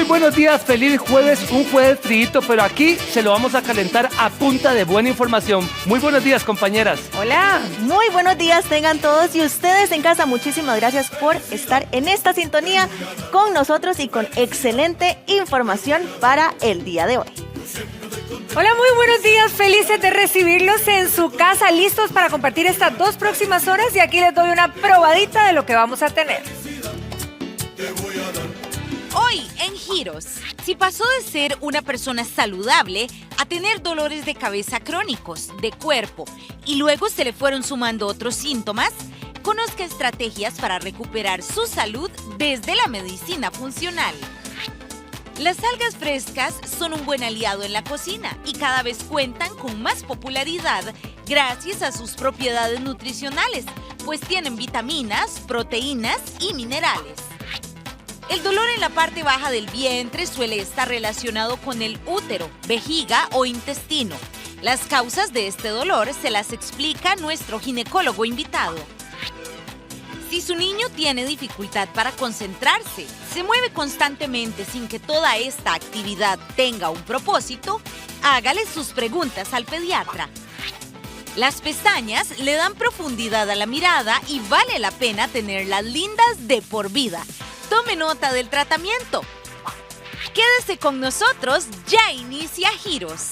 buenos días, feliz jueves, un jueves frío, pero aquí se lo vamos a calentar a punta de buena información. Muy buenos días, compañeras. Hola. Muy buenos días tengan todos y ustedes en casa. Muchísimas gracias por estar en esta sintonía con nosotros y con excelente información para el día de hoy. Hola, muy buenos días, felices de recibirlos en su casa, listos para compartir estas 2 próximas horas y aquí les doy una probadita de lo que vamos a tener. Hoy en Giros, si pasó de ser una persona saludable a tener dolores de cabeza crónicos, de cuerpo y luego se le fueron sumando otros síntomas, conozca estrategias para recuperar su salud desde la medicina funcional. Las algas frescas son un buen aliado en la cocina y cada vez cuentan con más popularidad gracias a sus propiedades nutricionales, pues tienen vitaminas, proteínas y minerales. El dolor en la parte baja del vientre suele estar relacionado con el útero, vejiga o intestino. Las causas de este dolor se las explica nuestro ginecólogo invitado. Si su niño tiene dificultad para concentrarse, se mueve constantemente sin que toda esta actividad tenga un propósito, hágale sus preguntas al pediatra. Las pestañas le dan profundidad a la mirada y vale la pena tenerlas lindas de por vida. Tome nota del tratamiento. Quédese con nosotros, ya inicia Giros.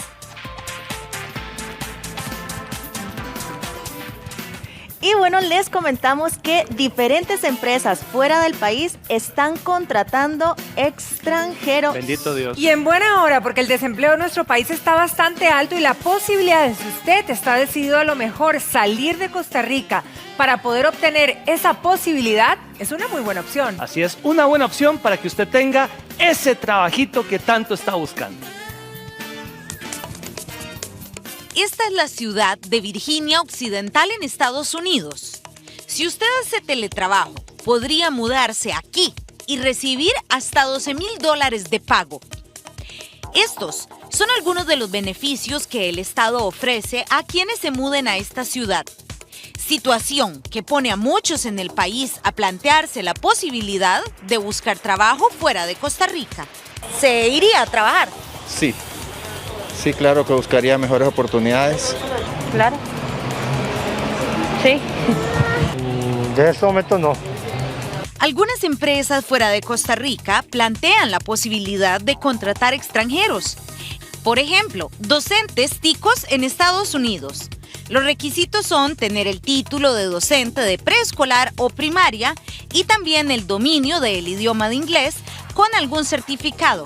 Y bueno, les comentamos que diferentes empresas fuera del país están contratando extranjeros. Bendito Dios. Y en buena hora, porque el desempleo en nuestro país está bastante alto y la posibilidad de, si usted está decidido a lo mejor salir de Costa Rica para poder obtener esa posibilidad, es una muy buena opción. Así es, una buena opción para que usted tenga ese trabajito que tanto está buscando. Esta es la ciudad de Virginia Occidental en Estados Unidos. Si usted hace teletrabajo, podría mudarse aquí y recibir hasta $12,000 de pago. Estos son algunos de los beneficios que el Estado ofrece a quienes se muden a esta ciudad. Situación que pone a muchos en el país a plantearse la posibilidad de buscar trabajo fuera de Costa Rica. ¿Se iría a trabajar? Sí, claro que buscaría mejores oportunidades. Claro. Sí. En este momento no. Algunas empresas fuera de Costa Rica plantean la posibilidad de contratar extranjeros. Por ejemplo, docentes ticos en Estados Unidos. Los requisitos son tener el título de docente de preescolar o primaria y también el dominio del idioma de inglés con algún certificado.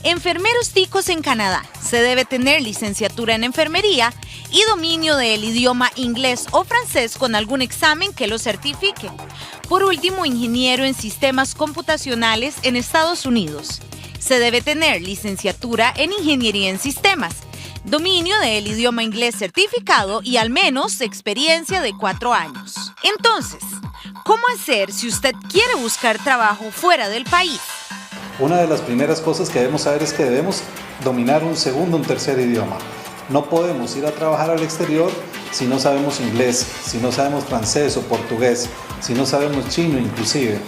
Enfermeros ticos en Canadá. Se debe tener licenciatura en enfermería y dominio del idioma inglés o francés con algún examen que lo certifique. Por último, ingeniero en sistemas computacionales en Estados Unidos. Se debe tener licenciatura en ingeniería en sistemas, dominio del idioma inglés certificado y al menos experiencia de 4 años. Entonces, ¿cómo hacer si usted quiere buscar trabajo fuera del país? Una de las primeras cosas que debemos saber es que debemos dominar un segundo, un tercer idioma. No podemos ir a trabajar al exterior si no sabemos inglés, si no sabemos francés o portugués, si no sabemos chino inclusive.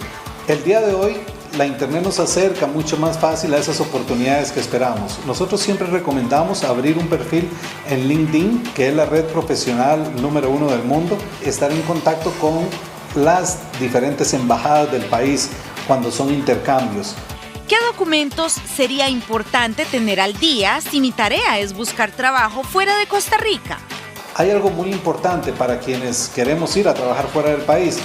El día de hoy la internet nos acerca mucho más fácil a esas oportunidades que esperamos. Nosotros siempre recomendamos abrir un perfil en LinkedIn, que es la red profesional número 1 del mundo, estar en contacto con las diferentes embajadas del país cuando son intercambios. ¿Qué documentos sería importante tener al día si mi tarea es buscar trabajo fuera de Costa Rica? Hay algo muy importante para quienes queremos ir a trabajar fuera del país.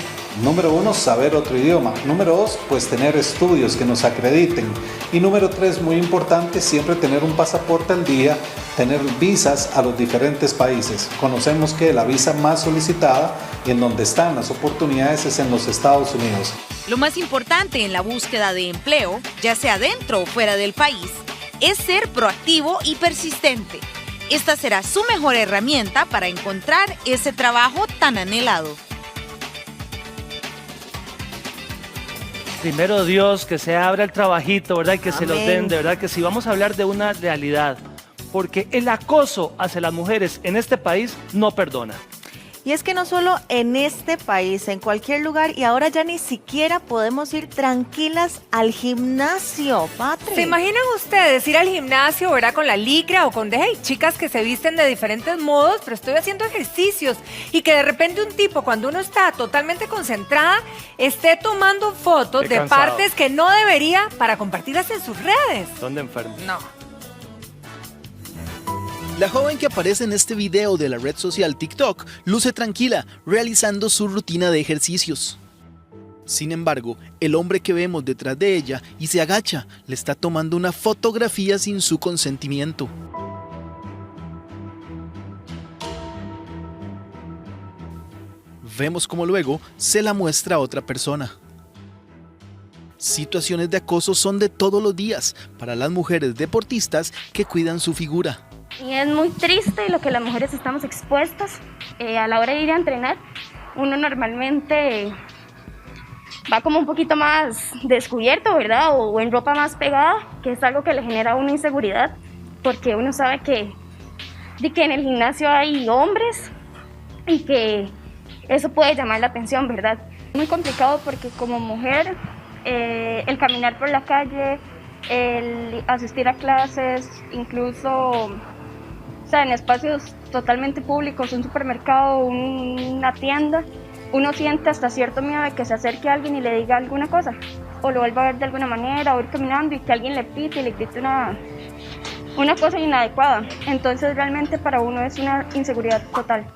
Número 1, saber otro idioma. Número 2, pues tener estudios que nos acrediten. Y número 3, muy importante, siempre tener un pasaporte al día, tener visas a los diferentes países. Conocemos que la visa más solicitada y en donde están las oportunidades es en los Estados Unidos. Lo más importante en la búsqueda de empleo, ya sea dentro o fuera del país, es ser proactivo y persistente. Esta será su mejor herramienta para encontrar ese trabajo tan anhelado. Primero Dios, que se abra el trabajito, ¿verdad? Y que se los den, de verdad que sí. Vamos a hablar de una realidad, porque el acoso hacia las mujeres en este país no perdona. Y es que no solo en este país, en cualquier lugar, y ahora ya ni siquiera podemos ir tranquilas al gimnasio, Patri. ¿Se imaginan ustedes ir al gimnasio, ¿verdad? Con la licra o con chicas que se visten de diferentes modos, pero estoy haciendo ejercicios y que de repente un tipo, cuando uno está totalmente concentrada, esté tomando fotos de partes que no debería para compartirlas en sus redes? ¿Dónde enfermo? No. La joven que aparece en este video de la red social TikTok luce tranquila, realizando su rutina de ejercicios. Sin embargo, el hombre que vemos detrás de ella y se agacha, le está tomando una fotografía sin su consentimiento. Vemos cómo luego se la muestra a otra persona. Situaciones de acoso son de todos los días para las mujeres deportistas que cuidan su figura. Y es muy triste lo que las mujeres estamos expuestas a la hora de ir a entrenar. Uno normalmente va como un poquito más descubierto, ¿verdad? O en ropa más pegada, que es algo que le genera a uno inseguridad, porque uno sabe que en el gimnasio hay hombres y que eso puede llamar la atención, ¿verdad? Muy complicado porque como mujer, el caminar por la calle, el asistir a clases, incluso en espacios totalmente públicos, un supermercado, una tienda, uno siente hasta cierto miedo de que se acerque a alguien y le diga alguna cosa, o lo vuelva a ver de alguna manera, o ir caminando y que alguien le pite y le grite una cosa inadecuada. Entonces realmente para uno es una inseguridad total.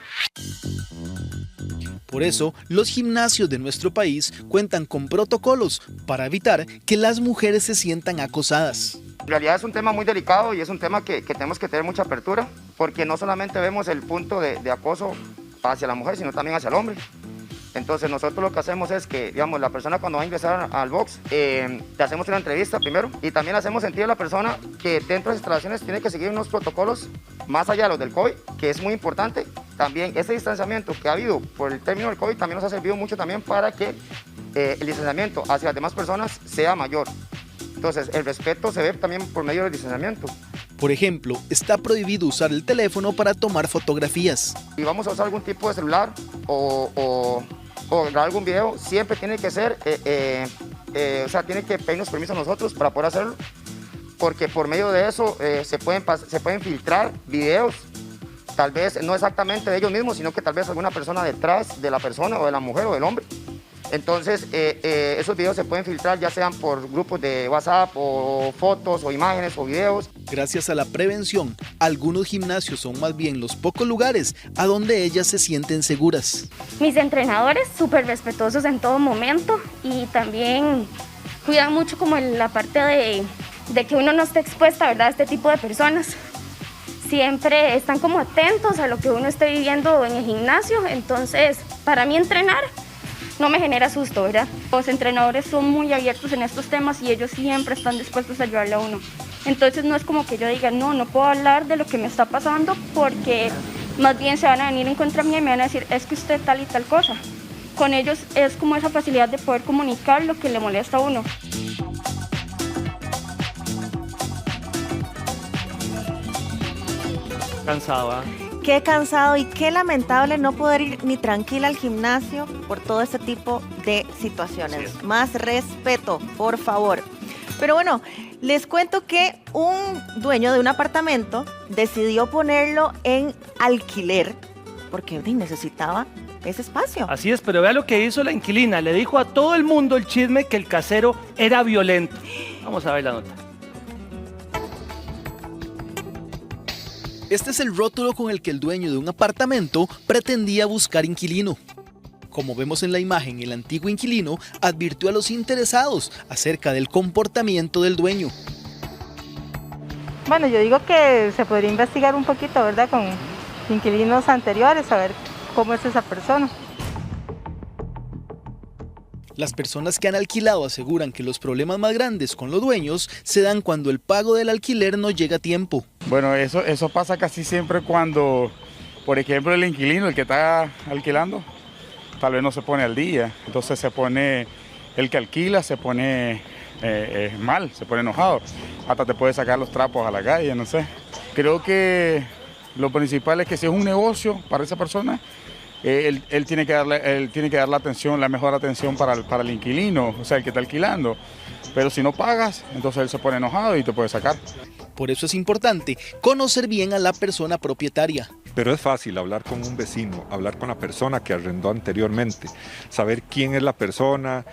Por eso, los gimnasios de nuestro país cuentan con protocolos para evitar que las mujeres se sientan acosadas. En realidad es un tema muy delicado y es un tema que tenemos que tener mucha apertura, porque no solamente vemos el punto de acoso hacia la mujer, sino también hacia el hombre. Entonces nosotros lo que hacemos es que, digamos, la persona cuando va a ingresar al box, le hacemos una entrevista primero y también le hacemos sentir a la persona que dentro de las instalaciones tiene que seguir unos protocolos más allá de los del COVID, que es muy importante. También ese distanciamiento que ha habido por el término del COVID también nos ha servido mucho también para que el distanciamiento hacia las demás personas sea mayor. Entonces, el respeto se ve también por medio del distanciamiento. Por ejemplo, está prohibido usar el teléfono para tomar fotografías. Si vamos a usar algún tipo de celular o grabar algún video, siempre tiene que ser, tiene que pedirnos permiso a nosotros para poder hacerlo, porque por medio de eso se pueden filtrar videos, tal vez no exactamente de ellos mismos, sino que tal vez alguna persona detrás de la persona o de la mujer o del hombre. Entonces, esos videos se pueden filtrar ya sean por grupos de WhatsApp o fotos o imágenes o videos. Gracias a la prevención, algunos gimnasios son más bien los pocos lugares a donde ellas se sienten seguras. Mis entrenadores súper respetuosos en todo momento y también cuidan mucho como la parte de que uno no esté expuesta, ¿verdad?, a este tipo de personas. Siempre están como atentos a lo que uno esté viviendo en el gimnasio, entonces para mí entrenar no me genera susto, ¿verdad? Los entrenadores son muy abiertos en estos temas y ellos siempre están dispuestos a ayudarle a uno. Entonces no es como que yo diga, no puedo hablar de lo que me está pasando porque más bien se van a venir en contra mía y me van a decir, es que usted tal y tal cosa. Con ellos es como esa facilidad de poder comunicar lo que le molesta a uno. Cansado, ¿ah? Qué cansado y qué lamentable no poder ir ni tranquila al gimnasio por todo este tipo de situaciones. Sí. Más respeto, por favor. Pero bueno, les cuento que un dueño de un apartamento decidió ponerlo en alquiler porque necesitaba ese espacio. Así es, pero vea lo que hizo la inquilina. Le dijo a todo el mundo el chisme que el casero era violento. Vamos a ver la nota. Este es el rótulo con el que el dueño de un apartamento pretendía buscar inquilino. Como vemos en la imagen, el antiguo inquilino advirtió a los interesados acerca del comportamiento del dueño. Bueno, yo digo que se podría investigar un poquito, ¿verdad?, con inquilinos anteriores, a ver cómo es esa persona. Las personas que han alquilado aseguran que los problemas más grandes con los dueños se dan cuando el pago del alquiler no llega a tiempo. Bueno, eso pasa casi siempre cuando, por ejemplo, el inquilino, el que está alquilando, tal vez no se pone al día. Entonces se pone, el que alquila se pone mal, se pone enojado. Hasta te puede sacar los trapos a la calle, no sé. Creo que lo principal es que si es un negocio para esa persona, él tiene que dar la mejor atención para el inquilino, o sea, el que está alquilando. Pero si no pagas, entonces él se pone enojado y te puede sacar. Por eso es importante conocer bien a la persona propietaria. Pero es fácil hablar con un vecino, hablar con la persona que arrendó anteriormente, saber quién es la persona,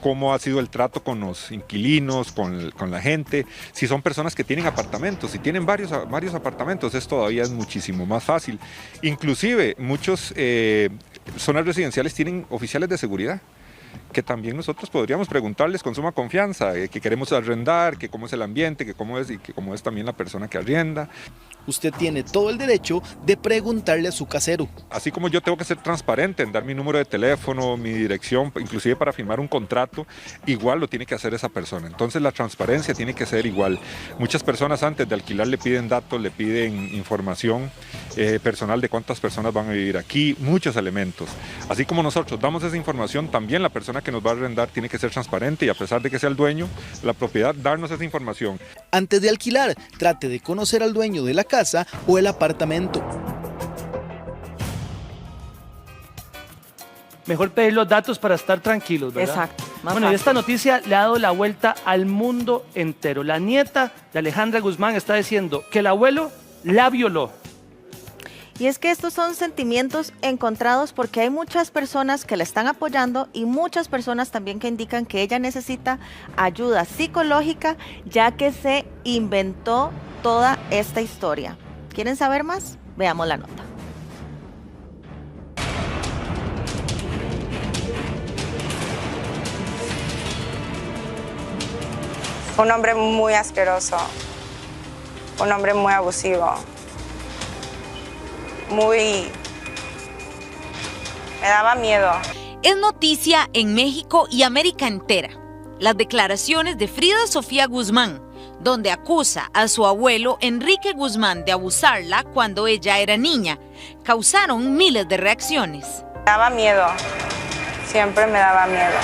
cómo ha sido el trato con los inquilinos, con la gente. Si son personas que tienen apartamentos, si tienen varios apartamentos, todavía es muchísimo más fácil. Inclusive muchos zonas residenciales tienen oficiales de seguridad, que también nosotros podríamos preguntarles con suma confianza, que queremos arrendar, que cómo es el ambiente, que cómo es también la persona que arrienda. Usted tiene todo el derecho de preguntarle a su casero. Así como yo tengo que ser transparente en dar mi número de teléfono, mi dirección, inclusive para firmar un contrato, igual lo tiene que hacer esa persona. Entonces la transparencia tiene que ser igual. Muchas personas antes de alquilar le piden datos, le piden información personal de cuántas personas van a vivir aquí, muchos elementos. Así como nosotros damos esa información, también la persona que nos va a arrendar tiene que ser transparente y a pesar de que sea el dueño, la propiedad, darnos esa información. Antes de alquilar, trate de conocer al dueño de la casa o el apartamento. Mejor pedir los datos para estar tranquilos, ¿verdad? Exacto. Bueno, y esta noticia le ha dado la vuelta al mundo entero. La nieta de Alejandra Guzmán está diciendo que el abuelo la violó. Y es que estos son sentimientos encontrados porque hay muchas personas que la están apoyando y muchas personas también que indican que ella necesita ayuda psicológica ya que se inventó toda esta historia. ¿Quieren saber más? Veamos la nota. Un hombre muy asqueroso, un hombre muy abusivo, me daba miedo. Es noticia en México y América entera. Las declaraciones de Frida Sofía Guzmán, donde acusa a su abuelo Enrique Guzmán de abusarla cuando ella era niña, causaron miles de reacciones. Me daba miedo, siempre me daba miedo.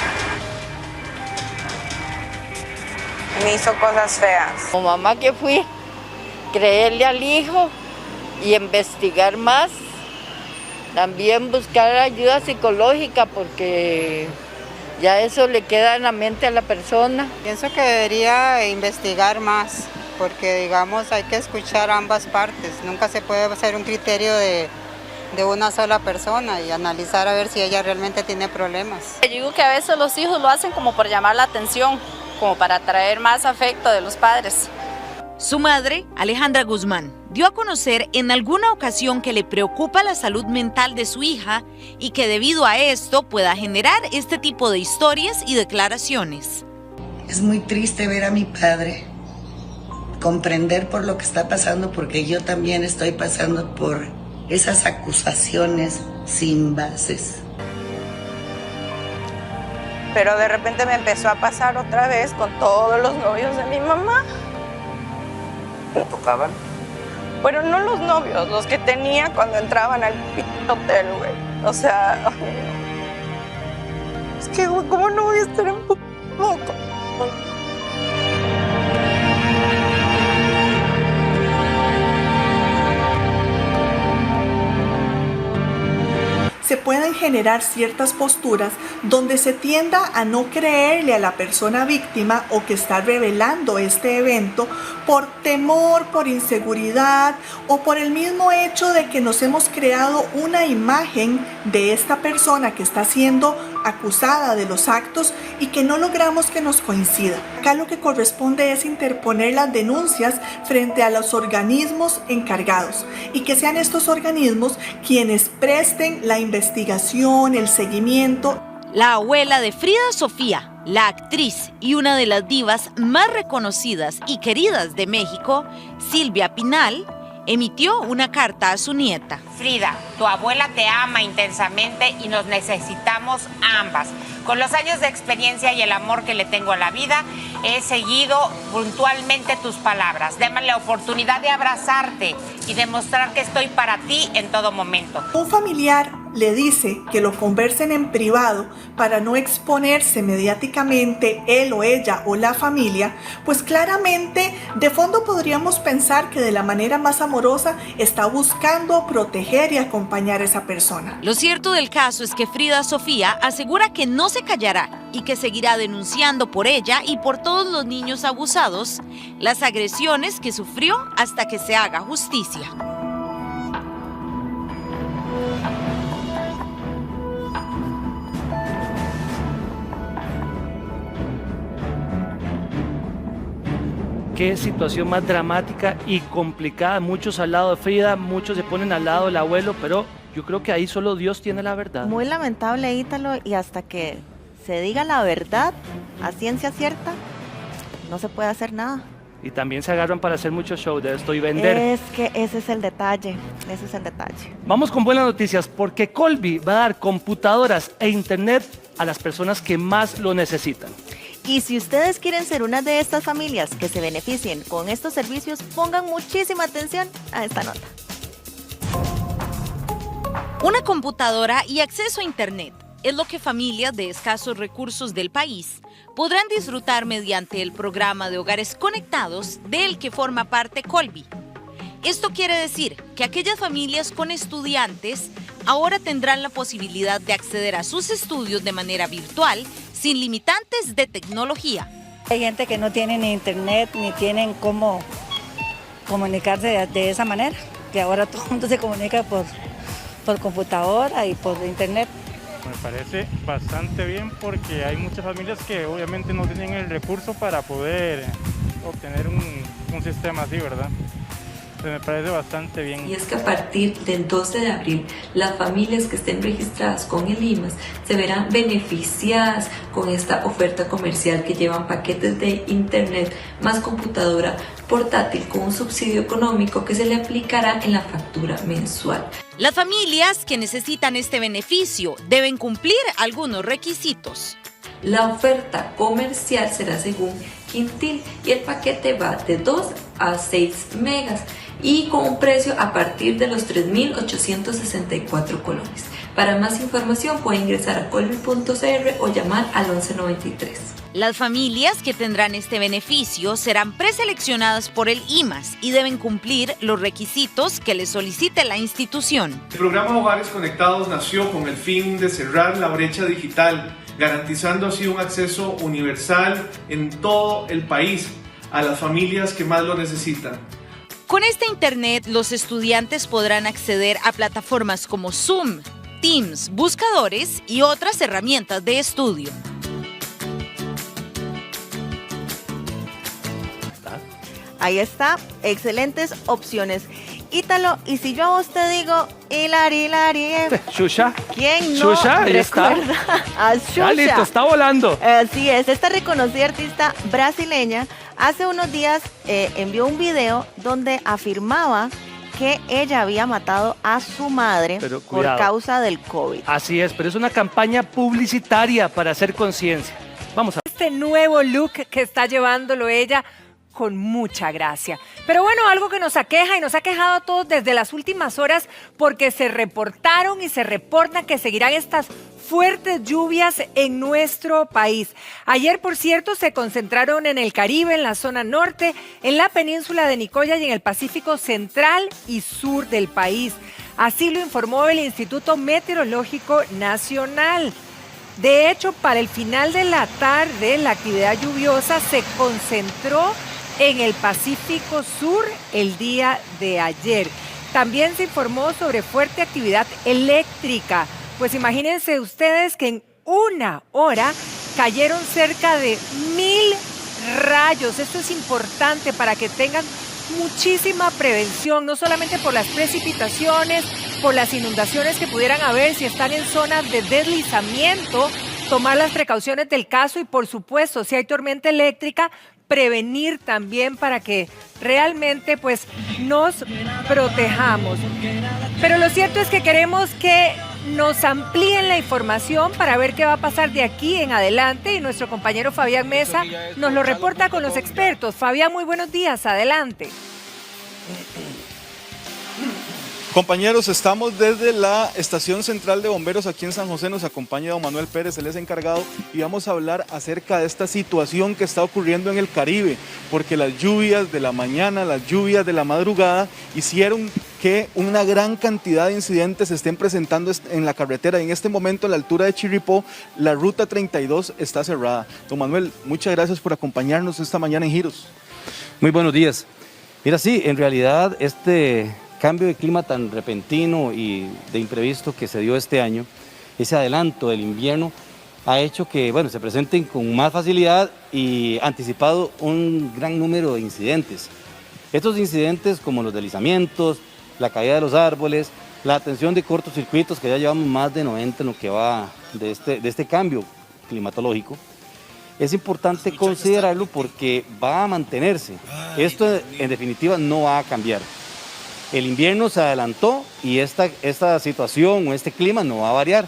Me hizo cosas feas. Como mamá que fui, creerle al hijo y investigar más. También buscar ayuda psicológica porque ya eso le queda en la mente a la persona. Pienso que debería investigar más porque, digamos, hay que escuchar ambas partes. Nunca se puede hacer un criterio de una sola persona y analizar a ver si ella realmente tiene problemas. Yo digo que a veces los hijos lo hacen como por llamar la atención, como para atraer más afecto de los padres. Su madre, Alejandra Guzmán, dio a conocer en alguna ocasión que le preocupa la salud mental de su hija y que debido a esto pueda generar este tipo de historias y declaraciones. Es muy triste ver a mi padre, comprender por lo que está pasando, porque yo también estoy pasando por esas acusaciones sin bases. Pero de repente me empezó a pasar otra vez con todos los novios de mi mamá. ¿Te tocaban? Bueno, no los novios, los que tenía cuando entraban al hotel, güey. O sea, es que, güey, ¿cómo no voy a estar en poco? Se pueden generar ciertas posturas donde se tienda a no creerle a la persona víctima o que está revelando este evento por temor, por inseguridad o por el mismo hecho de que nos hemos creado una imagen de esta persona que está siendo acusada de los actos y que no logramos que nos coincida. Acá lo que corresponde es interponer las denuncias frente a los organismos encargados y que sean estos organismos quienes presten la investigación, el seguimiento. La abuela de Frida Sofía, la actriz y una de las divas más reconocidas y queridas de México, Silvia Pinal, emitió una carta a su nieta. Frida, tu abuela te ama intensamente y nos necesitamos ambas. Con los años de experiencia y el amor que le tengo a la vida, he seguido puntualmente tus palabras. Dame la oportunidad de abrazarte y demostrar que estoy para ti en todo momento. Un familiar le dice que lo conversen en privado para no exponerse mediáticamente él o ella o la familia, pues claramente de fondo podríamos pensar que de la manera más amorosa está buscando proteger y acompañar a esa persona. Lo cierto del caso es que Frida Sofía asegura que no se callará y que seguirá denunciando por ella y por todos los niños abusados las agresiones que sufrió hasta que se haga justicia. Qué situación más dramática y complicada. Muchos al lado de Frida, muchos se ponen al lado del abuelo, pero yo creo que ahí solo Dios tiene la verdad. Muy lamentable, Ítalo, y hasta que se diga la verdad a ciencia cierta, no se puede hacer nada. Y también se agarran para hacer mucho show de esto y vender. Es que ese es el detalle, Vamos con buenas noticias, porque Colby va a dar computadoras e internet a las personas que más lo necesitan. Y si ustedes quieren ser una de estas familias que se beneficien con estos servicios, pongan muchísima atención a esta nota. Una computadora y acceso a internet es lo que familias de escasos recursos del país podrán disfrutar mediante el programa de hogares conectados del que forma parte Colby. Esto quiere decir que aquellas familias con estudiantes ahora tendrán la posibilidad de acceder a sus estudios de manera virtual sin limitantes de tecnología. Hay gente que no tiene ni internet ni tienen cómo comunicarse de esa manera, que ahora todo el mundo se comunica por computadora y por internet. Me parece bastante bien porque hay muchas familias que obviamente no tienen el recurso para poder obtener un sistema así, ¿verdad? Me parece bastante bien. Y es que a partir del 12 de abril, las familias que estén registradas con el IMAS se verán beneficiadas con esta oferta comercial que llevan paquetes de internet más computadora portátil con un subsidio económico que se le aplicará en la factura mensual. Las familias que necesitan este beneficio deben cumplir algunos requisitos. La oferta comercial será según quintil y el paquete va de 2 a 6 megas y con un precio a partir de los 3.864 colones. Para más información puede ingresar a colby.cr o llamar al 1193. Las familias que tendrán este beneficio serán preseleccionadas por el IMAS y deben cumplir los requisitos que les solicite la institución. El programa Hogares Conectados nació con el fin de cerrar la brecha digital, garantizando así un acceso universal en todo el país a las familias que más lo necesitan. Con este internet, los estudiantes podrán acceder a plataformas como Zoom, Teams, buscadores y otras herramientas de estudio. Ahí está, excelentes opciones. Ítalo, y si yo a vos te digo Hilari, Xuxa. ¿Quién no Xuxa, ahí está. recuerda a Xuxa? Ya listo, está volando. Así es, esta reconocida artista brasileña hace unos días envió un video donde afirmaba que ella había matado a su madre por causa del COVID. Así es, pero es una campaña publicitaria para hacer conciencia. Vamos a ver. Este nuevo look que está llevándolo ella con mucha gracia. Pero bueno, algo que nos aqueja y nos ha quejado a todos desde las últimas horas porque se reportaron y se reportan que seguirán estas fuertes lluvias en nuestro país. Ayer, por cierto, se concentraron en el Caribe, en la zona norte, en la península de Nicoya y en el Pacífico central y sur del país. Así lo informó el Instituto Meteorológico Nacional. De hecho, para el final de la tarde, la actividad lluviosa se concentró en el Pacífico Sur el día de ayer. También se informó sobre fuerte actividad eléctrica. Pues imagínense ustedes que en una hora cayeron cerca de 1000 rayos. Esto es importante para que tengan muchísima prevención, no solamente por las precipitaciones, por las inundaciones que pudieran haber si están en zonas de deslizamiento, tomar las precauciones del caso y por supuesto, si hay tormenta eléctrica, prevenir también para que realmente pues nos protejamos. Pero lo cierto es que queremos que nos amplíen la información para ver qué va a pasar de aquí en adelante y nuestro compañero Fabián Mesa nos lo reporta con los expertos. Fabián, muy buenos días, adelante. Compañeros, estamos desde la Estación Central de Bomberos aquí en San José. Nos acompaña don Manuel Pérez, él es encargado, y vamos a hablar acerca de esta situación que está ocurriendo en el Caribe, porque las lluvias de la mañana, las lluvias de la madrugada hicieron que una gran cantidad de incidentes se estén presentando en la carretera. En este momento, a la altura de Chirripó, la ruta 32 está cerrada. Don Manuel, muchas gracias por acompañarnos esta mañana en Giros. Muy buenos días. Mira, sí, en realidad este cambio de clima tan repentino y de imprevisto que se dio este año, ese adelanto del invierno, ha hecho que se presenten con más facilidad y anticipado un gran número de incidentes. Estos incidentes, como los deslizamientos, la caída de los árboles, la atención de cortocircuitos, que ya llevamos más de 90 en lo que va de este cambio climatológico, es importante considerarlo porque va a mantenerse. Esto en definitiva no va a cambiar. El invierno se adelantó y esta situación o este clima no va a variar.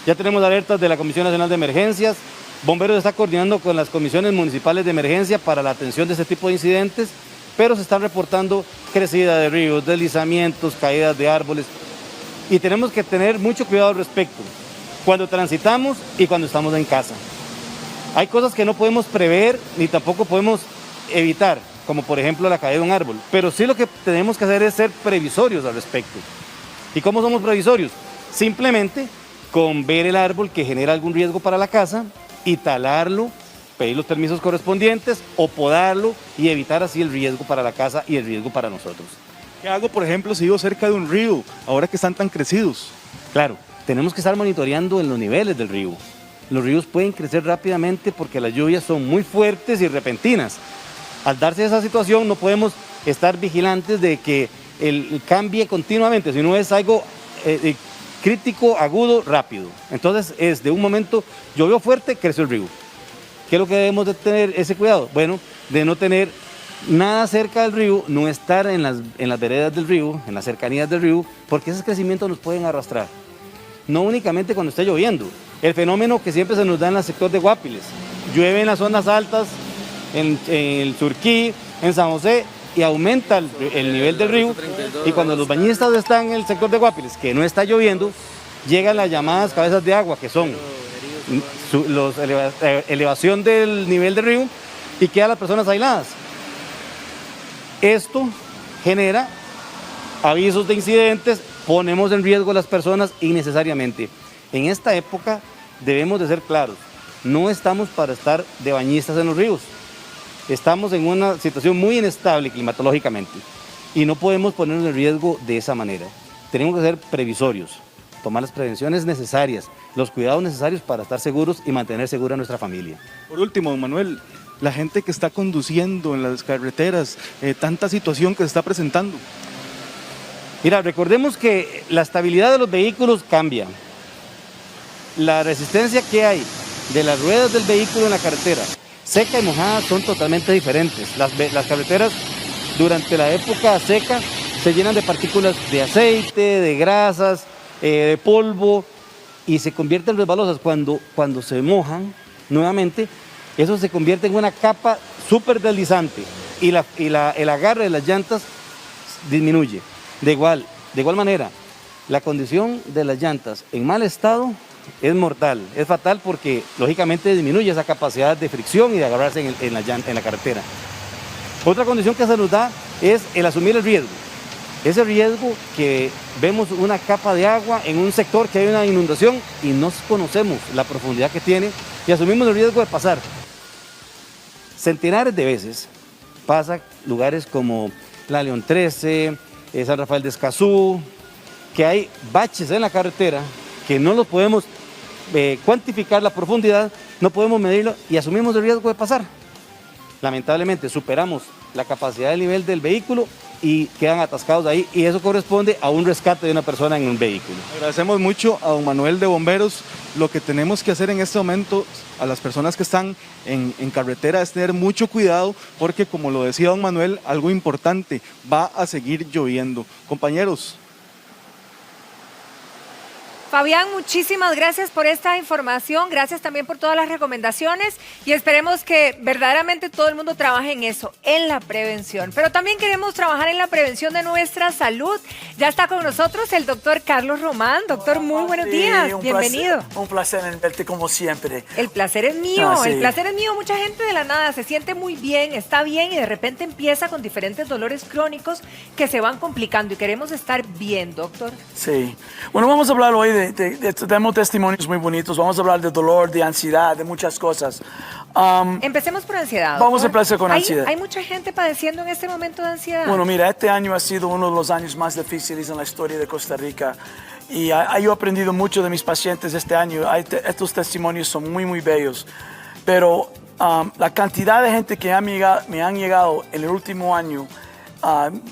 Ya tenemos alertas de la Comisión Nacional de Emergencias. Bomberos está coordinando con las comisiones municipales de emergencia para la atención de este tipo de incidentes, pero se están reportando crecida de ríos, deslizamientos, caídas de árboles, y tenemos que tener mucho cuidado al respecto cuando transitamos y cuando estamos en casa. Hay cosas que no podemos prever ni tampoco podemos evitar, como por ejemplo la caída de un árbol, pero sí lo que tenemos que hacer es ser previsorios al respecto. ¿Y cómo somos previsorios? Simplemente con ver el árbol que genera algún riesgo para la casa y talarlo, pedir los permisos correspondientes o podarlo y evitar así el riesgo para la casa y el riesgo para nosotros. ¿Qué hago, por ejemplo, si vivo cerca de un río, ahora que están tan crecidos? Claro, tenemos que estar monitoreando en los niveles del río. Los ríos pueden crecer rápidamente porque las lluvias son muy fuertes y repentinas. Al darse esa situación no podemos estar vigilantes de que cambie continuamente, sino es algo crítico, agudo, rápido. Entonces es de un momento, llovió fuerte, creció el río. ¿Qué es lo que debemos de tener ese cuidado? Bueno, de no tener nada cerca del río, no estar en las veredas del río, en las cercanías del río, porque esos crecimientos nos pueden arrastrar. No únicamente cuando esté lloviendo, el fenómeno que siempre se nos da en el sector de Guapiles. Llueve en las zonas altas, en el Surquí, en San José, y aumenta el nivel del río, y cuando los bañistas están en el sector de Guapiles, que no está lloviendo, llegan las llamadas cabezas de agua, que son elevación del nivel del río, y quedan las personas aisladas. Esto genera avisos de incidentes, ponemos en riesgo a las personas innecesariamente. En esta época debemos de ser claros, no estamos para estar de bañistas en los ríos. Estamos en una situación muy inestable climatológicamente y no podemos ponernos en riesgo de esa manera. Tenemos que ser previsorios, tomar las prevenciones necesarias, los cuidados necesarios para estar seguros y mantener segura a nuestra familia. Por último, don Manuel, la gente que está conduciendo en las carreteras, tanta situación que se está presentando. Mira, recordemos que la estabilidad de los vehículos cambia. La resistencia que hay de las ruedas del vehículo en la carretera, seca y mojada, son totalmente diferentes. Las carreteras durante la época seca se llenan de partículas de aceite, de grasas, de polvo, y se convierten resbalosas. Cuando se mojan nuevamente, eso se convierte en una capa súper deslizante y el agarre de las llantas disminuye. De igual manera, la condición de las llantas en mal estado es mortal, es fatal porque lógicamente disminuye esa capacidad de fricción y de agarrarse en la carretera. Otra condición que se nos da es el asumir el riesgo. Ese riesgo que vemos una capa de agua en un sector que hay una inundación y no conocemos la profundidad que tiene y asumimos el riesgo de pasar. Centenares de veces pasa lugares como la León 13, San Rafael de Escazú, que hay baches en la carretera que no los podemos cuantificar la profundidad, no podemos medirlo y asumimos el riesgo de pasar. Lamentablemente superamos la capacidad del nivel del vehículo y quedan atascados ahí, y eso corresponde a un rescate de una persona en un vehículo. Agradecemos mucho a don Manuel de Bomberos. Lo que tenemos que hacer en este momento a las personas que están en carretera es tener mucho cuidado porque, como lo decía don Manuel, algo importante, va a seguir lloviendo. Compañeros. Fabián, muchísimas gracias por esta información, gracias también por todas las recomendaciones y esperemos que verdaderamente todo el mundo trabaje en eso, en la prevención. Pero también queremos trabajar en la prevención de nuestra salud. Ya está con nosotros el doctor Carlos Román. Doctor, muy buenos días, bienvenido. Un placer en verte como siempre. El placer es mío, Sí. el placer es mío. Mucha gente de la nada se siente muy bien, está bien y de repente empieza con diferentes dolores crónicos que se van complicando y queremos estar bien, doctor. Sí. Bueno, vamos a hablar hoy tenemos testimonios muy bonitos. Vamos a hablar de dolor, de ansiedad, de muchas cosas. Empecemos por ansiedad. Vamos a doctor. empezar con ansiedad. ¿Hay mucha gente padeciendo en este momento de ansiedad? Bueno, mira, este año ha sido uno de los años más difíciles en la historia de Costa Rica. Y yo he aprendido mucho de mis pacientes este año. Estos testimonios son muy, muy bellos. Pero la cantidad de gente que me han llegado en el último año,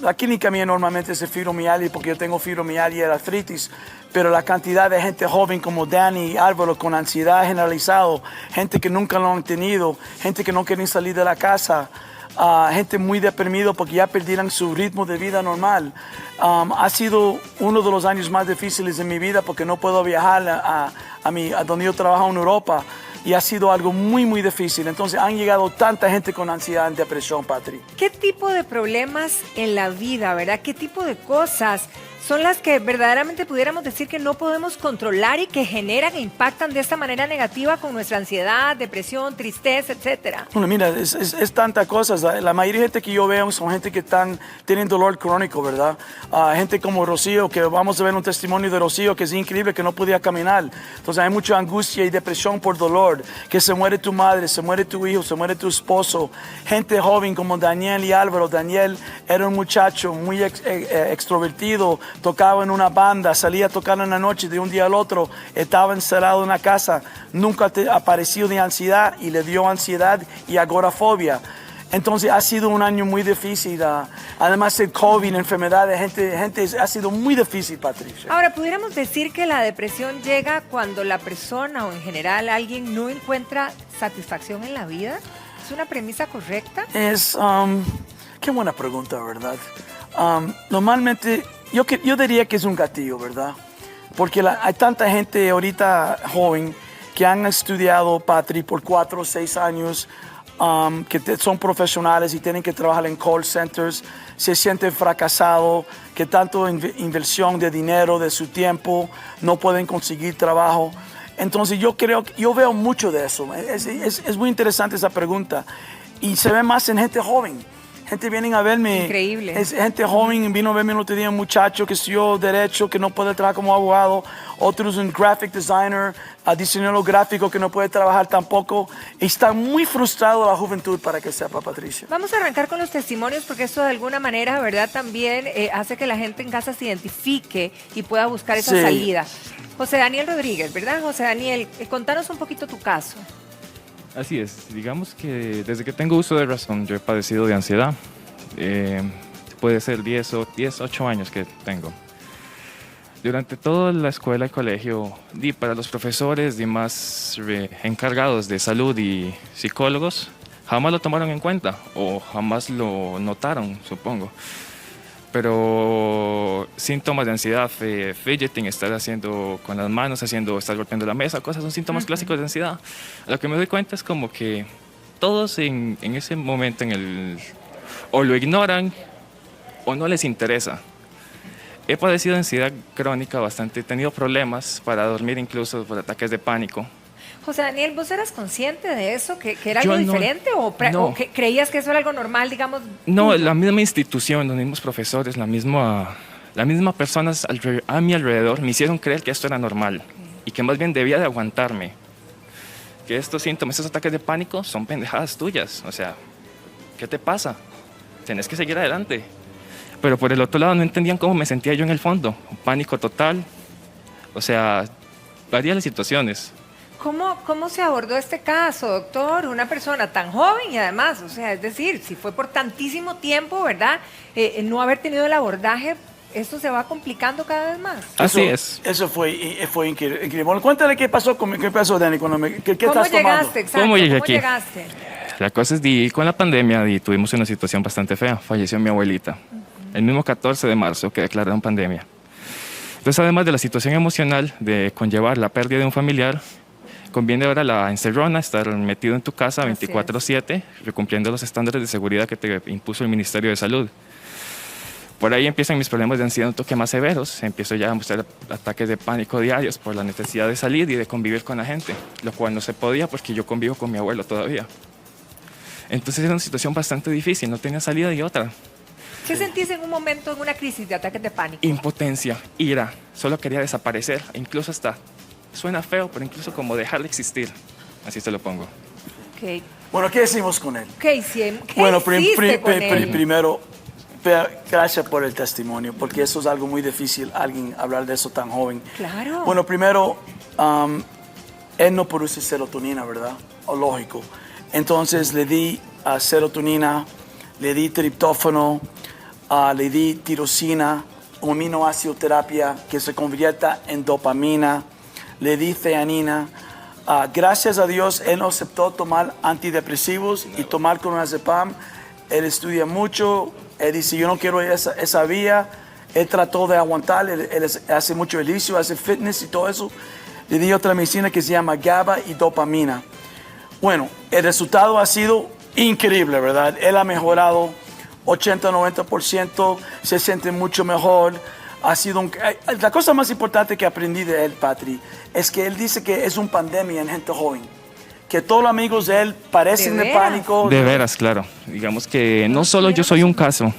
la clínica mía normalmente es de fibromialgia porque yo tengo fibromialgia y artritis, pero la cantidad de gente joven como Dani y Álvaro con ansiedad generalizado, gente que nunca lo han tenido, gente que no quieren salir de la casa, gente muy deprimida porque ya perdieron su ritmo de vida normal. Ha sido uno de los años más difíciles de mi vida porque no puedo viajar a donde yo trabajo en Europa. Y ha sido algo muy, muy difícil. Entonces han llegado tanta gente con ansiedad y depresión, Patri. ¿Qué tipo de problemas en la vida, verdad? ¿Qué tipo de cosas son las que verdaderamente pudiéramos decir que no podemos controlar y que generan e impactan de esta manera negativa con nuestra ansiedad, depresión, tristeza, etcétera? Bueno, mira, es tantas cosas. La mayoría de gente que yo veo son gente que tienen dolor crónico, ¿verdad? Gente como Rocío, que vamos a ver un testimonio de Rocío que es increíble, que no podía caminar. Entonces hay mucha angustia y depresión por dolor, que se muere tu madre, se muere tu hijo, se muere tu esposo. Gente joven como Daniel y Álvaro. Daniel era un muchacho muy extrovertido, tocaba en una banda, salía a tocar en la noche de un día al otro, estaba encerrado en una casa, nunca apareció de ansiedad y le dio ansiedad y agorafobia. Entonces ha sido un año muy difícil, además el COVID, enfermedades, gente ha sido muy difícil, Patricia. Ahora, ¿pudiéramos decir que la depresión llega cuando la persona o en general alguien no encuentra satisfacción en la vida? ¿Es una premisa correcta? Qué buena pregunta, ¿verdad? Normalmente yo diría que es un gatillo, ¿verdad? Porque hay tanta gente ahorita joven que han estudiado, Patri, por 4 o 6 años, que son profesionales y tienen que trabajar en call centers, se sienten fracasados, que tanto inversión de dinero, de su tiempo, no pueden conseguir trabajo. Entonces yo veo mucho de eso. Es muy interesante esa pregunta. Y se ve más en gente joven. Gente viene a verme. Increíble. Gente joven vino a verme el otro día, un muchacho que estudió Derecho, que no puede trabajar como abogado. Otros un graphic designer, diseñador gráfico que no puede trabajar tampoco. Y está muy frustrado la juventud, para que sepa, Patricia. Vamos a arrancar con los testimonios porque esto de alguna manera, ¿verdad? También hace que la gente en casa se identifique y pueda buscar esa salida. José Daniel Rodríguez, ¿verdad? José Daniel, contanos un poquito tu caso. Así es, digamos que desde que tengo uso de razón yo he padecido de ansiedad. Puede ser 8 años que tengo. Durante toda la escuela y colegio, para los profesores y más encargados de salud y psicólogos, jamás lo tomaron en cuenta o jamás lo notaron, supongo. Pero síntomas de ansiedad, fidgeting, estar haciendo con las manos, estar golpeando la mesa, cosas, son síntomas clásicos de ansiedad. Lo que me doy cuenta es como que todos en ese momento o lo ignoran o no les interesa. He padecido ansiedad crónica bastante, he tenido problemas para dormir incluso por ataques de pánico. José Daniel, ¿vos eras consciente de eso? ¿Que era algo Yo no, diferente? ¿O que creías que eso era algo normal, digamos? No, la misma institución, los mismos profesores, las mismas personas a mi alrededor me hicieron creer que esto era normal y que más bien debía de aguantarme. Que estos síntomas, estos ataques de pánico son pendejadas tuyas. O sea, ¿qué te pasa? Tienes que seguir adelante. Pero por el otro lado no entendían cómo me sentía yo en el fondo. Un pánico total. O sea, varias situaciones. ¿Cómo se abordó este caso, doctor? Una persona tan joven y además, o sea, es decir, si fue por tantísimo tiempo, ¿verdad? No haber tenido el abordaje, esto se va complicando cada vez más. Así es. Eso fue increíble. Bueno, cuéntale qué pasó, Dani, ¿qué ¿Cómo estás llegaste? tomando? Exacto, ¿Cómo llegué aquí? Llegaste? La cosa es con la pandemia tuvimos una situación bastante fea. Falleció mi abuelita. El mismo 14 de marzo que declararon pandemia. Entonces, además de la situación emocional de conllevar la pérdida de un familiar, conviene ahora la encerrona, estar metido en tu casa 24/7, cumpliendo los estándares de seguridad que te impuso el Ministerio de Salud. Por ahí empiezan mis problemas de ansiedad un toque más severos. Empiezo ya a mostrar ataques de pánico diarios por la necesidad de salir y de convivir con la gente, lo cual no se podía porque yo convivo con mi abuelo todavía. Entonces era una situación bastante difícil, no tenía salida y otra. ¿Qué sentís en un momento, en una crisis de ataques de pánico? Impotencia, ira, solo quería desaparecer, incluso hasta, suena feo, pero incluso como dejar de existir, así se lo pongo. Okay. Bueno, ¿qué decimos con él? ¿Qué hiciste Bueno, con él? primero, gracias por el testimonio, porque eso es algo muy difícil, alguien hablar de eso tan joven. Claro. Bueno, primero, él no produce serotonina, ¿verdad? O lógico. Entonces le di serotonina, le di triptófano, le di tirosina, un aminoácido terapia que se convierta en dopamina, le di theanina. Gracias a Dios, él no aceptó tomar antidepresivos y tomar clonazepam. Él estudia mucho, él dice, yo no quiero esa vía. Él trató de aguantar, él hace mucho ejercicio, hace fitness y todo eso. Le di otra medicina que se llama GABA y dopamina. Bueno, el resultado ha sido increíble, ¿verdad? Él ha mejorado 80-90%, se siente mucho mejor. Ha sido la cosa más importante que aprendí de él, Patri, es que él dice que es una pandemia en gente joven. Que todos los amigos de él parecen de pánico. De veras, claro. Digamos que no solo yo soy un caso,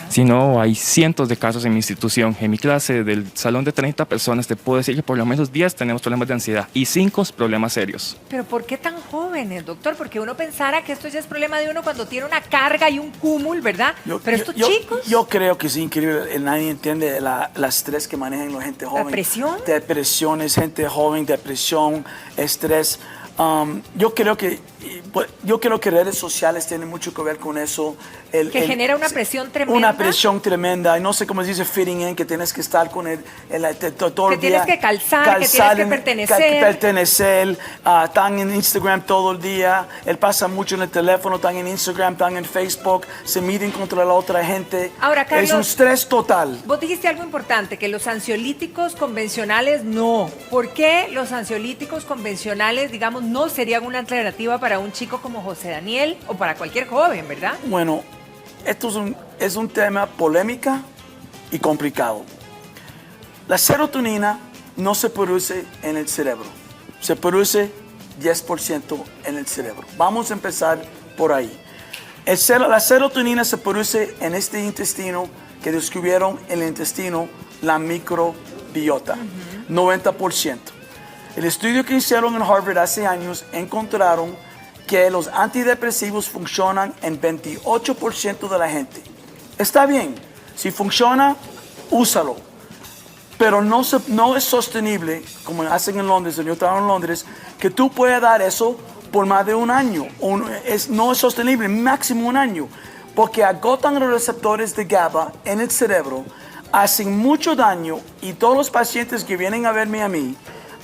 sino hay cientos de casos en mi institución. En mi clase del salón de 30 personas te puedo decir que por lo menos 10 tenemos problemas de ansiedad y 5 problemas serios. ¿Pero por qué tan jóvenes, doctor? Porque uno pensara que esto ya es problema de uno cuando tiene una carga y un cúmulo, ¿verdad? Pero estos chicos... Yo creo que es increíble. Nadie entiende la estrés que manejan la gente joven. ¿La presión? Depresiones, gente joven, depresión, estrés. Yo creo que redes sociales tienen mucho que ver con eso. Que genera una presión tremenda. Una presión tremenda. Y no sé cómo se dice fitting in, que tienes que estar con todo el día. Que tienes que calzar, que tienes que pertenecer. Están en Instagram todo el día. Él pasa mucho en el teléfono, están en Instagram, están en Facebook, se miden contra la otra gente. Ahora, Carlos, es un estrés total. Vos dijiste algo importante, que los ansiolíticos convencionales no. ¿Por qué los ansiolíticos convencionales, digamos, no serían una alternativa para un chico como José Daniel o para cualquier joven, verdad? Bueno, esto es un tema polémico y complicado. La serotonina no se produce en el cerebro, se produce 10% en el cerebro. Vamos a empezar por ahí. La serotonina se produce en este intestino que descubrieron en el intestino, la microbiota, 90%. El estudio que hicieron en Harvard hace años encontraron que los antidepresivos funcionan en 28% de la gente. Está bien, si funciona, úsalo. Pero no es sostenible, como hacen en Londres, yo trabajo en Londres, que tú puedas dar eso por más de un año. No es sostenible, máximo un año, porque agotan los receptores de GABA en el cerebro, hacen mucho daño y todos los pacientes que vienen a verme a mí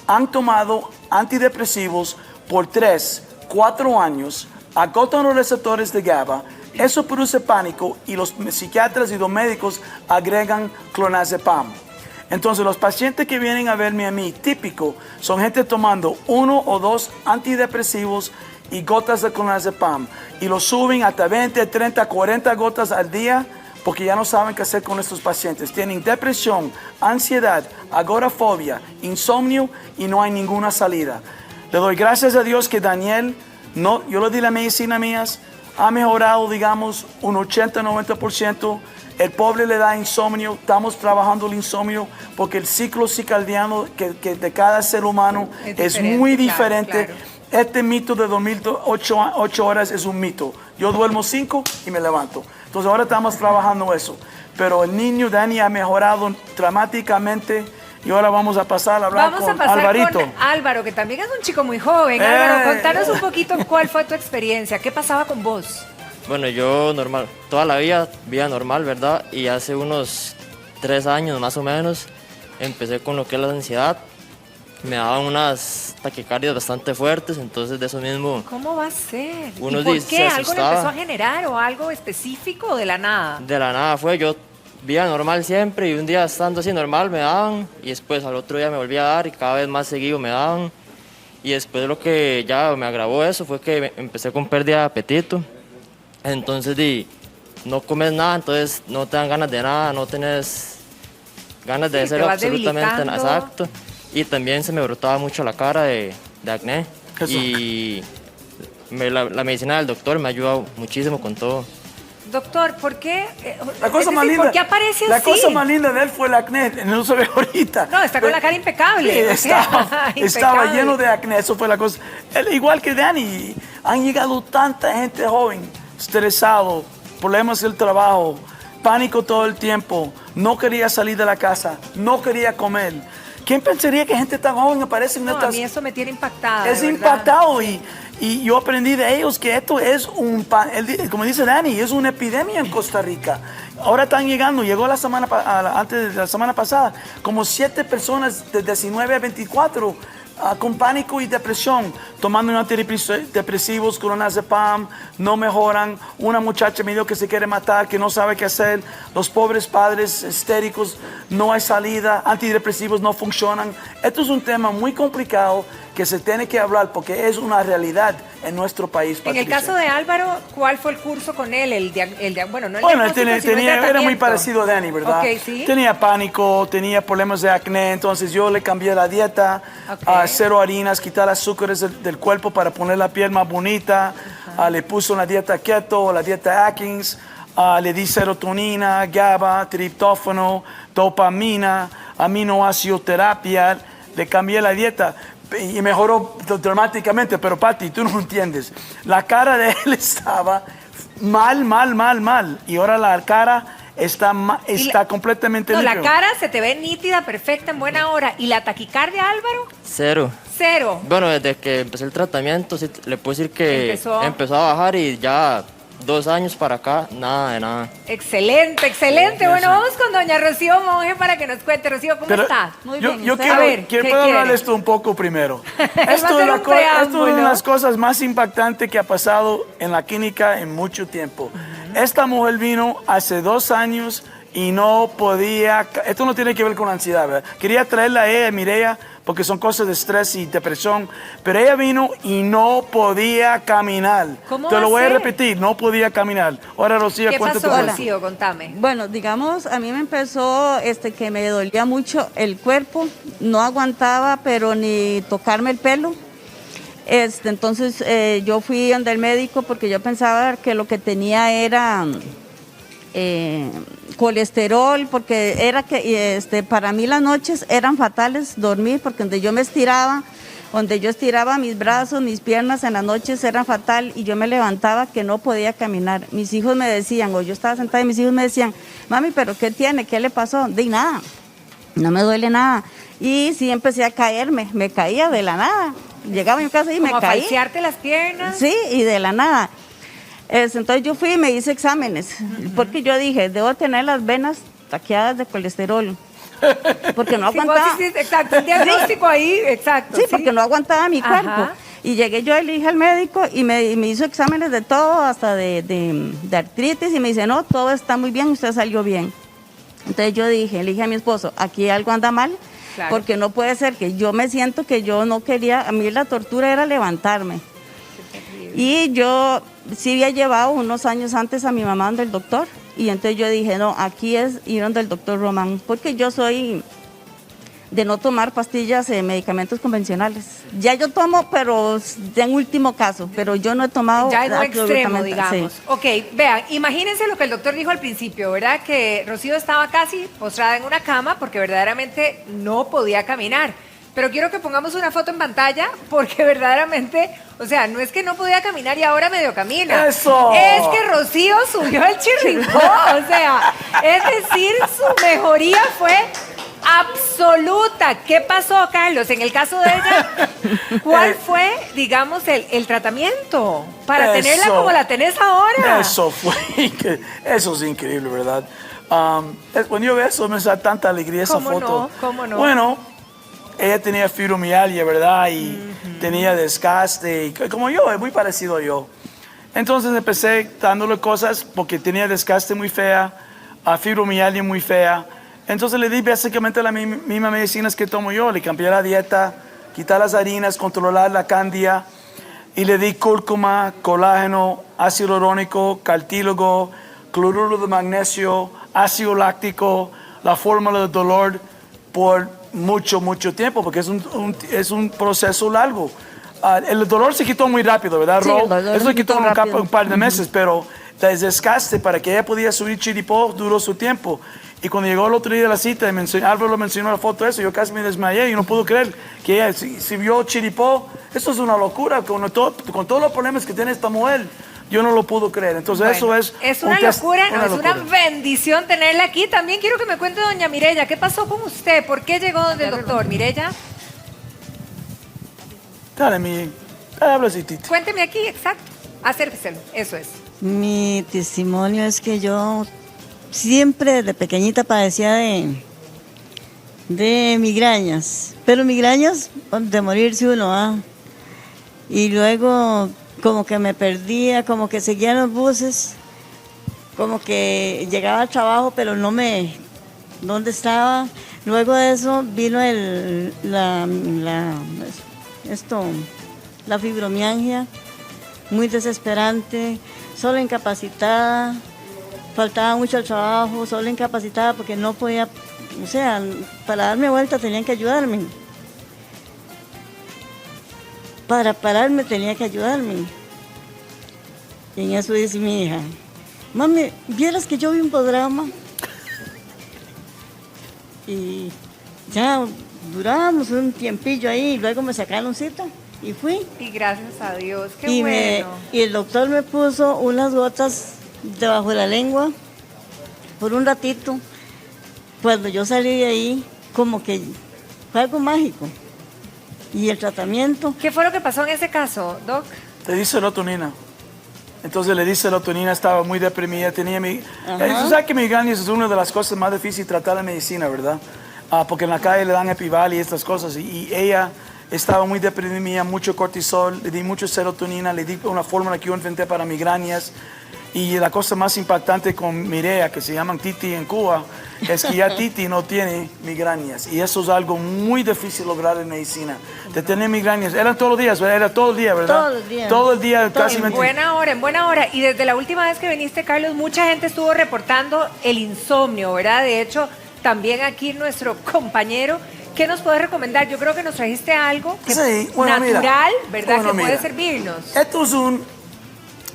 han tomado antidepresivos por 3-4 años, agotan los receptores de GABA, eso produce pánico y los psiquiatras y los médicos agregan clonazepam. Entonces los pacientes que vienen a verme a mí, típico, son gente tomando 1 o 2 antidepresivos y gotas de clonazepam y lo suben hasta 20, 30, 40 gotas al día porque ya no saben qué hacer con estos pacientes. Tienen depresión, ansiedad, agorafobia, insomnio y no hay ninguna salida. Le doy gracias a Dios que Daniel, yo le di la medicina mías, ha mejorado, digamos, un 80-90%. El pobre le da insomnio, estamos trabajando el insomnio porque el ciclo circadiano que de cada ser humano es muy diferente. Claro. Este mito de dormir 8 horas es un mito. Yo duermo 5 y me levanto. Entonces ahora estamos trabajando eso. Pero el niño Dani ha mejorado dramáticamente y ahora vamos a pasar a hablar con Alvarito. Con Álvaro, que también es un chico muy joven. Álvaro, contanos un poquito cuál fue tu experiencia, qué pasaba con vos. Bueno, yo normal, toda la vida normal, ¿verdad? Y hace unos 3 años más o menos empecé con lo que es la ansiedad. Me daban unas taquicardias bastante fuertes, entonces de eso mismo... ¿Cómo va a ser? ¿Y por qué? ¿Algo le empezó a generar o algo específico o de la nada? De la nada fue, yo vida normal siempre y un día estando así normal me daban y después al otro día me volvía a dar y cada vez más seguido me daban. Y después lo que ya me agravó eso fue que empecé con pérdida de apetito. Entonces no comes nada, entonces no te dan ganas de nada, no tenés ganas de hacer absolutamente nada. Exacto. Y también se me brotaba mucho la cara de acné. Eso. Y la medicina del doctor me ha ayudado muchísimo con todo. Doctor, ¿por qué? La cosa más linda, ¿por qué aparece así? La cosa más linda de él fue el acné, no se ve ahorita. No, está con la cara impecable. Sí, estaba lleno de acné, eso fue la cosa. Igual que Dani, han llegado tanta gente joven, estresado, problemas del trabajo, pánico todo el tiempo, no quería salir de la casa, no quería comer. ¿Quién pensaría que gente tan joven aparece en estas... A mí eso me tiene impactada. Es impactado y yo aprendí de ellos que esto es como dice Dani, es una epidemia en Costa Rica. Ahora están llegando, llegó antes de la semana pasada, como 7 personas de 19 a 24 con pánico y depresión, tomando antidepresivos, clonazepam, no mejoran. Una muchacha me dijo que se quiere matar, que no sabe qué hacer. Los pobres padres histéricos, no hay salida, antidepresivos no funcionan. Esto es un tema muy complicado que se tiene que hablar porque es una realidad en nuestro país, Patricia. En el caso de Álvaro, ¿cuál fue el curso con él? Bueno, era muy parecido a Dani, ¿verdad? Okay, ¿sí? Tenía pánico, tenía problemas de acné, entonces yo le cambié la dieta a 0 harinas, quitar azúcares del cuerpo para poner la piel más bonita. Le puse una dieta keto, la dieta Atkins, le di serotonina, GABA, triptófano, dopamina, aminoácido terapia, le cambié la dieta. Y mejoró dramáticamente, pero Pati, tú no entiendes. La cara de él estaba mal. Y ahora la cara está completamente limpia. No, la cara se te ve nítida, perfecta, en buena hora. ¿Y la taquicardia, Álvaro? Cero. Bueno, desde que empecé el tratamiento, sí, le puedo decir que empezó a bajar y ya 2 años para acá, nada de nada. Excelente. Bueno, vamos con doña Rocío Monge para que nos cuente. Rocío, ¿cómo está? Muy bien. Yo quiero hablar de esto un poco primero. Esto es una de las cosas más impactantes que ha pasado en la clínica en mucho tiempo. Esta mujer vino hace 2 años y no podía... Esto no tiene que ver con ansiedad, ¿verdad? Quería traerla a ella, Mireya, porque son cosas de estrés y depresión, pero ella vino y no podía caminar. Te lo voy a repetir, no podía caminar. Ahora, Rocío, cuéntame. ¿Qué pasó, Rocío? Contame. Bueno, digamos, a mí me empezó que me dolía mucho el cuerpo, no aguantaba, pero ni tocarme el pelo. Entonces yo fui donde el médico porque yo pensaba que lo que tenía era colesterol, porque era que para mí las noches eran fatales dormir, porque donde yo estiraba mis brazos, mis piernas en las noches eran fatal y yo me levantaba que no podía caminar. Mis hijos me decían, o yo estaba sentada y mis hijos me decían, mami, ¿pero qué tiene? ¿Qué le pasó? De nada, no me duele nada. Y sí empecé a caerme, me caía de la nada. Llegaba a mi casa y me caía. ¿Como a falsearte las piernas? Sí, y de la nada. Entonces yo fui y me hice exámenes, porque yo dije, debo tener las venas taqueadas de colesterol, porque no aguantaba. Exacto, el diagnóstico ahí, exacto. Sí, porque no aguantaba mi cuerpo. Y llegué yo, le dije al médico y me hizo exámenes de todo, hasta de artritis, y me dice, no, todo está muy bien, usted salió bien. Entonces yo le dije a mi esposo, aquí algo anda mal, porque no puede ser que yo me siento que yo no quería, a mí la tortura era levantarme. Y yo sí había llevado unos años antes a mi mamá donde el doctor, y entonces yo dije, no, aquí es ir donde el doctor Román, porque yo soy de no tomar pastillas, medicamentos convencionales. Ya yo tomo, pero en último caso, pero yo no he tomado... Ya en un extremo, digamos. Sí. Ok, vean, imagínense lo que el doctor dijo al principio, ¿verdad? Que Rocío estaba casi postrada en una cama porque verdaderamente no podía caminar. Pero quiero que pongamos una foto en pantalla porque verdaderamente, o sea, no es que no podía caminar y ahora medio camina. ¡Eso! Es que Rocío subió el chirripó, o sea, es decir, su mejoría fue absoluta. ¿Qué pasó, Carlos? En el caso de ella, ¿cuál fue, digamos, el tratamiento para tenerla como la tenés ahora? Eso es increíble, ¿verdad? Cuando yo veo eso me da tanta alegría esa foto. ¿Cómo no? Bueno, ella tenía fibromialgia, ¿verdad? Y tenía desgaste, como yo, es muy parecido a yo. Entonces empecé dándole cosas porque tenía desgaste muy fea. fibromialgia muy fea. Entonces le di básicamente las mismas medicinas que tomo yo. Le cambié la dieta, quitar las harinas, controlar la cándida. Y le di cúrcuma, colágeno, ácido hialurónico, cartílago, cloruro de magnesio, ácido láctico, la fórmula del dolor por mucho tiempo, porque es un proceso largo. El dolor se quitó muy rápido, ¿verdad, Sí, Ro? el dolor Eso se se quitó quitó rápido. un par de meses, pero el desgaste para que ella podía subir Chiripó duró su tiempo. Y cuando llegó el otro día de la cita, Álvaro lo mencionó la foto de eso, yo casi me desmayé y no puedo creer que ella si vio Chiripó. Eso es una locura, con todos los problemas que tiene esta mujer. Yo no lo puedo creer. Entonces Bueno, eso es una locura, no, es locura. una bendición tenerla aquí. También quiero que me cuente, doña Mireya, ¿qué pasó con usted? ¿Por qué llegó donde el doctor? Mireya, Dale, habla así, Titi. cuénteme aquí, exacto. Acérqueselo, eso es. Mi testimonio es que yo siempre desde pequeñita padecía de migrañas, pero migrañas de morirse uno, ¿ah? Y luego como que me perdía, como que seguía en los buses, como que llegaba al trabajo, pero ¿dónde estaba? Luego de eso vino la fibromialgia, muy desesperante, solo incapacitada, faltaba mucho al trabajo, solo incapacitada porque no podía, o sea, para darme vuelta tenían que ayudarme. Para pararme tenía que ayudarme. Y en eso dice mi hija, mami, ¿vieras que yo vi un programa? Y ya duramos un tiempillo ahí, y luego me sacaron cita y fui. Y gracias a Dios, qué Y, bueno. y el doctor me puso unas gotas debajo de la lengua por un ratito. Cuando yo salí de ahí, como que fue algo mágico. Y el tratamiento. ¿Qué fue lo que pasó en ese caso, Doc? Le di serotonina. Entonces le di serotonina, estaba muy deprimida, tenía Ajá. ¿sabes que migrañas es una de las cosas más difíciles de tratar la medicina, verdad? Porque en la calle le dan Epival y estas cosas. Y ella estaba muy deprimida, mucho cortisol, le di mucho serotonina, le di una fórmula que yo inventé para migrañas. Y la cosa más impactante con Mireya, que se llaman Titi en Cuba, es que ya Titi no tiene migrañas. Y eso es algo muy difícil lograr en medicina. De tener migrañas. Eran todos los días, ¿verdad? Era todo el día, ¿verdad? Todos los días. Todo el día, casi. En buena hora. Y desde la última vez que viniste, Carlos, mucha gente estuvo reportando el insomnio, ¿verdad? De hecho, también aquí nuestro compañero. ¿Qué nos puedes recomendar? Yo creo que nos trajiste algo que Sí, bueno, natural, mira. ¿verdad? Bueno, que puede mira. servirnos. Esto es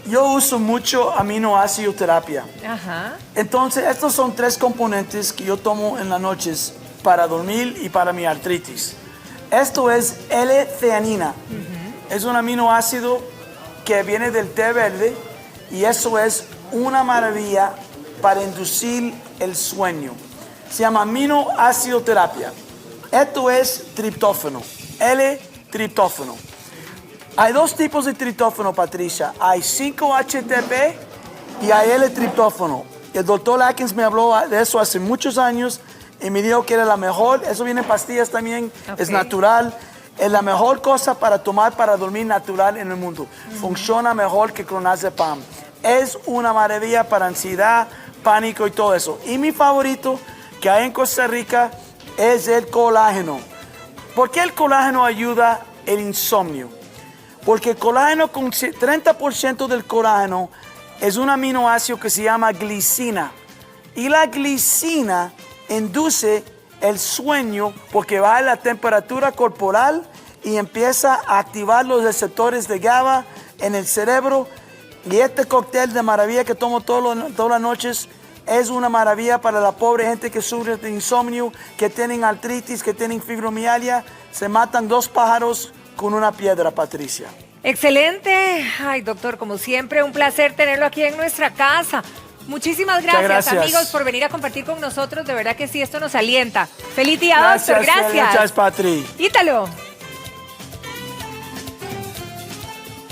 yo uso mucho aminoácido terapia. Ajá. Entonces, estos son 3 componentes que yo tomo en las noches para dormir y para mi artritis. Esto es L-theanina. Es un aminoácido que viene del té verde y eso es una maravilla para inducir el sueño. Se llama aminoácido terapia. Esto es triptófano, L-triptófano. Hay 2 tipos de triptófano, Patricia. Hay 5-HTP y hay L-triptófano. El doctor Atkins me habló de eso hace muchos años y me dijo que era la mejor. Eso viene en pastillas también, es natural. Es la mejor cosa para tomar para dormir natural en el mundo. Funciona mejor que clonazepam. Es una maravilla para ansiedad, pánico y todo eso. Y mi favorito que hay en Costa Rica es el colágeno. ¿Por qué el colágeno ayuda el insomnio? Porque el colágeno, con 30% del colágeno, es un aminoácido que se llama glicina. Y la glicina induce el sueño porque baja la temperatura corporal y empieza a activar los receptores de GABA en el cerebro. Y este cóctel de maravilla que tomo todas las noches es una maravilla para la pobre gente que sufre de insomnio, que tienen artritis, que tienen fibromialgia. Se matan 2 pájaros con una piedra, Patricia. Excelente. Ay, doctor, como siempre, un placer tenerlo aquí en nuestra casa. Muchísimas gracias, amigos, por venir a compartir con nosotros. De verdad que sí, esto nos alienta. Feliz día, doctor. Gracias. Gracias, Patri. Ítalo.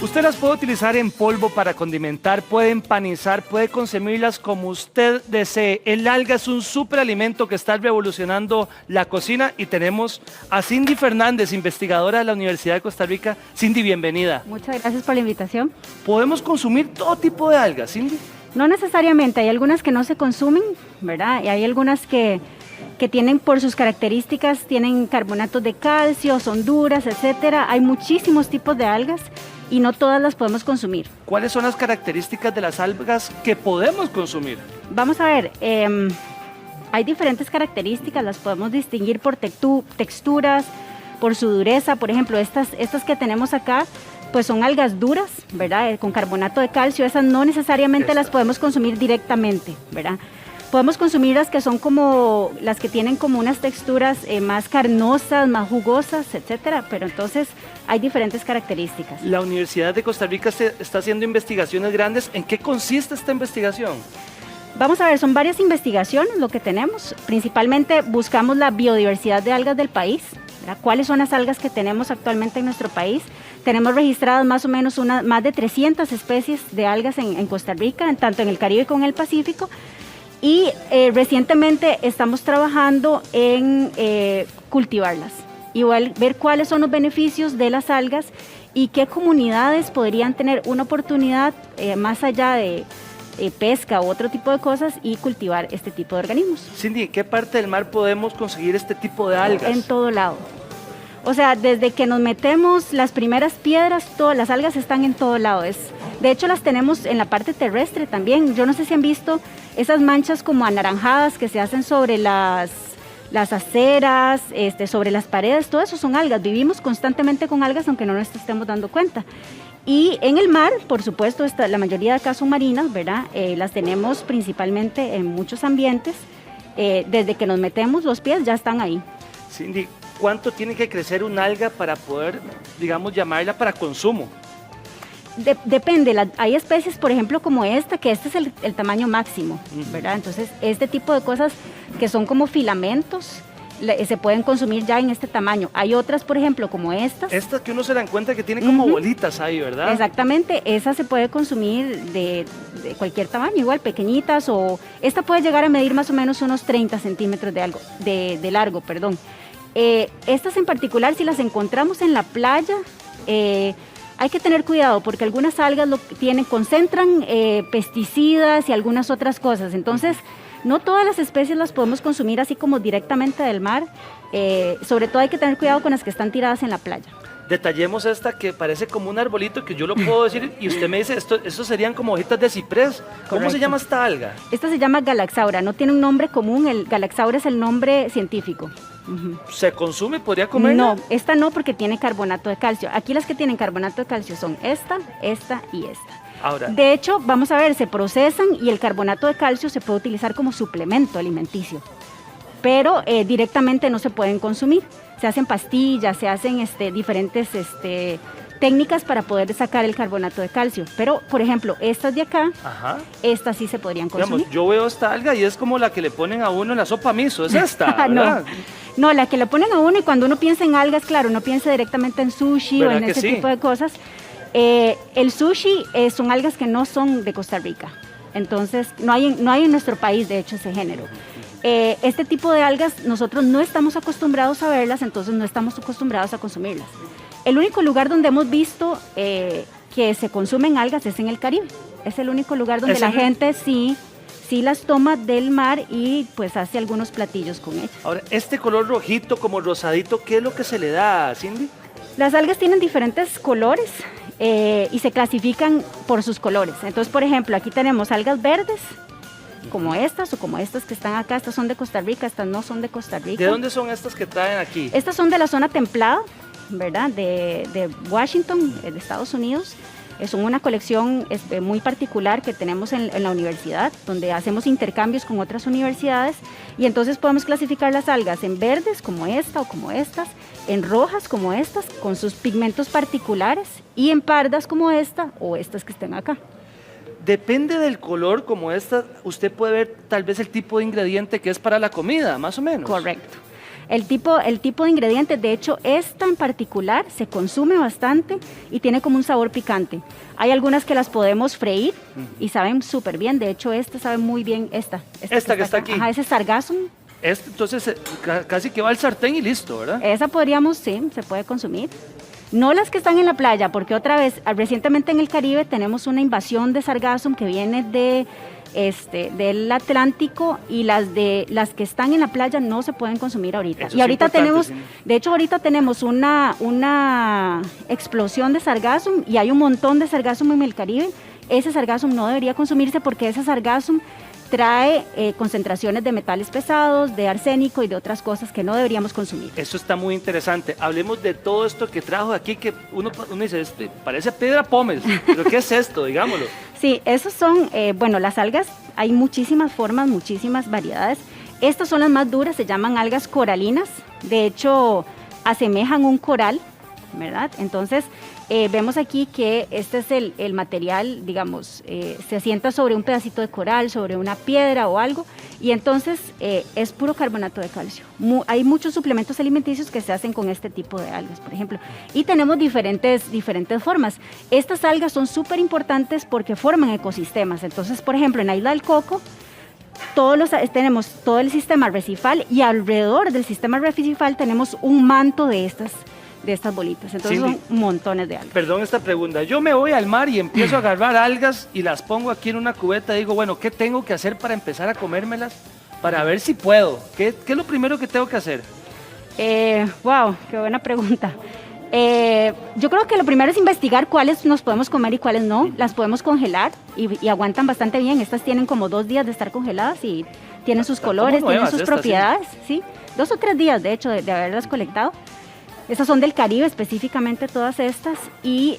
Usted las puede utilizar en polvo para condimentar, puede empanizar, puede consumirlas como usted desee. El alga es un superalimento que está revolucionando la cocina y tenemos a Cindy Fernández, investigadora de la Universidad de Costa Rica. Cindy, bienvenida. Muchas gracias por la invitación. ¿Podemos consumir todo tipo de algas, Cindy? No necesariamente, hay algunas que no se consumen, ¿verdad? Y hay algunas que tienen por sus características, tienen carbonatos de calcio, son duras, etcétera. Hay muchísimos tipos de algas y no todas las podemos consumir. ¿Cuáles son las características de las algas que podemos consumir? Vamos a ver, hay diferentes características, las podemos distinguir por texturas, por su dureza. Por ejemplo, estas que tenemos acá, pues son algas duras, ¿verdad? Con carbonato de calcio, esas no necesariamente las podemos consumir directamente, ¿verdad? Podemos consumir las que son como, las que tienen como unas texturas más carnosas, más jugosas, etcétera, pero entonces hay diferentes características. La Universidad de Costa Rica está haciendo investigaciones grandes. ¿En qué consiste esta investigación? Vamos a ver, son varias investigaciones lo que tenemos. Principalmente buscamos la biodiversidad de algas del país, ¿verdad? ¿Cuáles son las algas que tenemos actualmente en nuestro país? Tenemos registradas más o menos más de 300 especies de algas en Costa Rica, tanto en el Caribe como en el Pacífico. Y recientemente estamos trabajando en cultivarlas y ver cuáles son los beneficios de las algas y qué comunidades podrían tener una oportunidad más allá de pesca u otro tipo de cosas y cultivar este tipo de organismos. Cindy, ¿en qué parte del mar podemos conseguir este tipo de algas? En todo lado. O sea, desde que nos metemos las primeras piedras, todas las algas están en todo lado. De hecho, las tenemos en la parte terrestre también. Yo no sé si han visto esas manchas como anaranjadas que se hacen sobre las aceras, sobre las paredes, todo eso son algas. Vivimos constantemente con algas aunque no nos estemos dando cuenta. Y en el mar, por supuesto, la mayoría de acá son marinas, ¿verdad? Las tenemos principalmente en muchos ambientes. Desde que nos metemos, los pies ya están ahí. Cindy, ¿cuánto tiene que crecer un alga para poder, digamos, llamarla para consumo? Depende, hay especies, por ejemplo, como esta, que este es el tamaño máximo, ¿verdad? Entonces, este tipo de cosas que son como filamentos, se pueden consumir ya en este tamaño. Hay otras, por ejemplo, como estas. Esta que uno se da cuenta que tiene como bolitas ahí, ¿verdad? Exactamente, esa se puede consumir de cualquier tamaño, igual pequeñitas, o esta puede llegar a medir más o menos unos 30 centímetros de largo, perdón. Estas en particular, si las encontramos en la playa, hay que tener cuidado porque algunas algas concentran pesticidas y algunas otras cosas. Entonces, no todas las especies las podemos consumir así como directamente del mar. Sobre todo hay que tener cuidado con las que están tiradas en la playa. Detallemos esta que parece como un arbolito que yo lo puedo decir y usted me dice, estos serían como hojitas de ciprés. ¿Cómo Correcto. se llama esta alga? Esta se llama Galaxaura, no tiene un nombre común, el Galaxaura es el nombre científico. ¿Se consume? ¿Podría comerla? No, esta no porque tiene carbonato de calcio. Aquí las que tienen carbonato de calcio son esta y esta. Ahora, de hecho, vamos a ver, se procesan y el carbonato de calcio se puede utilizar como suplemento alimenticio, pero directamente no se pueden consumir. Se hacen pastillas, se hacen diferentes técnicas para poder sacar el carbonato de calcio. Pero, por ejemplo, estas de acá, estas sí se podrían consumir. Digamos, yo veo esta alga y es como la que le ponen a uno en la sopa miso, es esta, ¿verdad? No, la que le ponen a uno, y cuando uno piensa en algas, claro, uno piensa directamente en sushi o en ese tipo de cosas. El sushi son algas que no son de Costa Rica, entonces no hay en nuestro país, de hecho, ese género. Este tipo de algas nosotros no estamos acostumbrados a verlas, entonces no estamos acostumbrados a consumirlas. El único lugar donde hemos visto que se consumen algas es en el Caribe. Es el único lugar donde la gente sí las toma del mar y pues hace algunos platillos con ellas. Ahora, este color rojito, como rosadito, ¿qué es lo que se le da, Cindy? Las algas tienen diferentes colores y se clasifican por sus colores. Entonces, por ejemplo, aquí tenemos algas verdes, como estas o como estas que están acá. Estas son de Costa Rica, estas no son de Costa Rica. ¿De dónde son estas que traen aquí? Estas son de la zona templada, ¿verdad? De Washington, de Estados Unidos. Son una colección muy particular que tenemos en la universidad, donde hacemos intercambios con otras universidades, y entonces podemos clasificar las algas en verdes como esta o como estas, en rojas como estas, con sus pigmentos particulares, y en pardas como esta o estas que estén acá. Depende del color como esta, usted puede ver tal vez el tipo de ingrediente que es para la comida, más o menos. Correcto. El tipo de ingrediente, de hecho, esta en particular se consume bastante y tiene como un sabor picante. Hay algunas que las podemos freír y saben súper bien. De hecho, esta sabe muy bien, esta que está aquí. Ajá, ese sargassum. Entonces, casi que va al sartén y listo, ¿verdad? Esa podríamos, sí, se puede consumir. No las que están en la playa, porque otra vez, recientemente en el Caribe tenemos una invasión de sargassum que viene del Atlántico, y las que están en la playa no se pueden consumir ahorita. Eso y ahorita es importante, tenemos, sí. de hecho ahorita tenemos una explosión de sargassum, y hay un montón de sargassum en el Caribe. Ese sargassum no debería consumirse porque ese sargassum trae concentraciones de metales pesados, de arsénico y de otras cosas que no deberíamos consumir. Eso está muy interesante. Hablemos de todo esto que trajo aquí, que uno dice, parece piedra pómez, pero ¿qué es esto? Digámoslo. Sí, esos son, las algas, hay muchísimas formas, muchísimas variedades. Estas son las más duras, se llaman algas coralinas. De hecho, asemejan un coral, ¿verdad? Entonces, vemos aquí que este es el material, digamos, se asienta sobre un pedacito de coral, sobre una piedra o algo, y entonces es puro carbonato de calcio. Hay muchos suplementos alimenticios que se hacen con este tipo de algas, por ejemplo, y tenemos diferentes formas. Estas algas son súper importantes porque forman ecosistemas. Entonces, por ejemplo, en Isla del Coco, tenemos todo el sistema arrecifal, y alrededor del sistema arrecifal tenemos un manto de estas bolitas. Entonces Cindy, son montones de algas. Perdón esta pregunta. Yo me voy al mar y empiezo a agarrar algas y las pongo aquí en una cubeta. Digo, bueno, ¿qué tengo que hacer para empezar a comérmelas? Para ver si puedo. ¿Qué es lo primero que tengo que hacer? Wow, qué buena pregunta. Yo creo que lo primero es investigar cuáles nos podemos comer y cuáles no. Las podemos congelar y aguantan bastante bien. Estas tienen como 2 días de estar congeladas y tienen sus colores, tienen sus propiedades. ¿Sí? 2 o 3 días, de hecho, de haberlas colectado. Estas son del Caribe específicamente, todas estas, y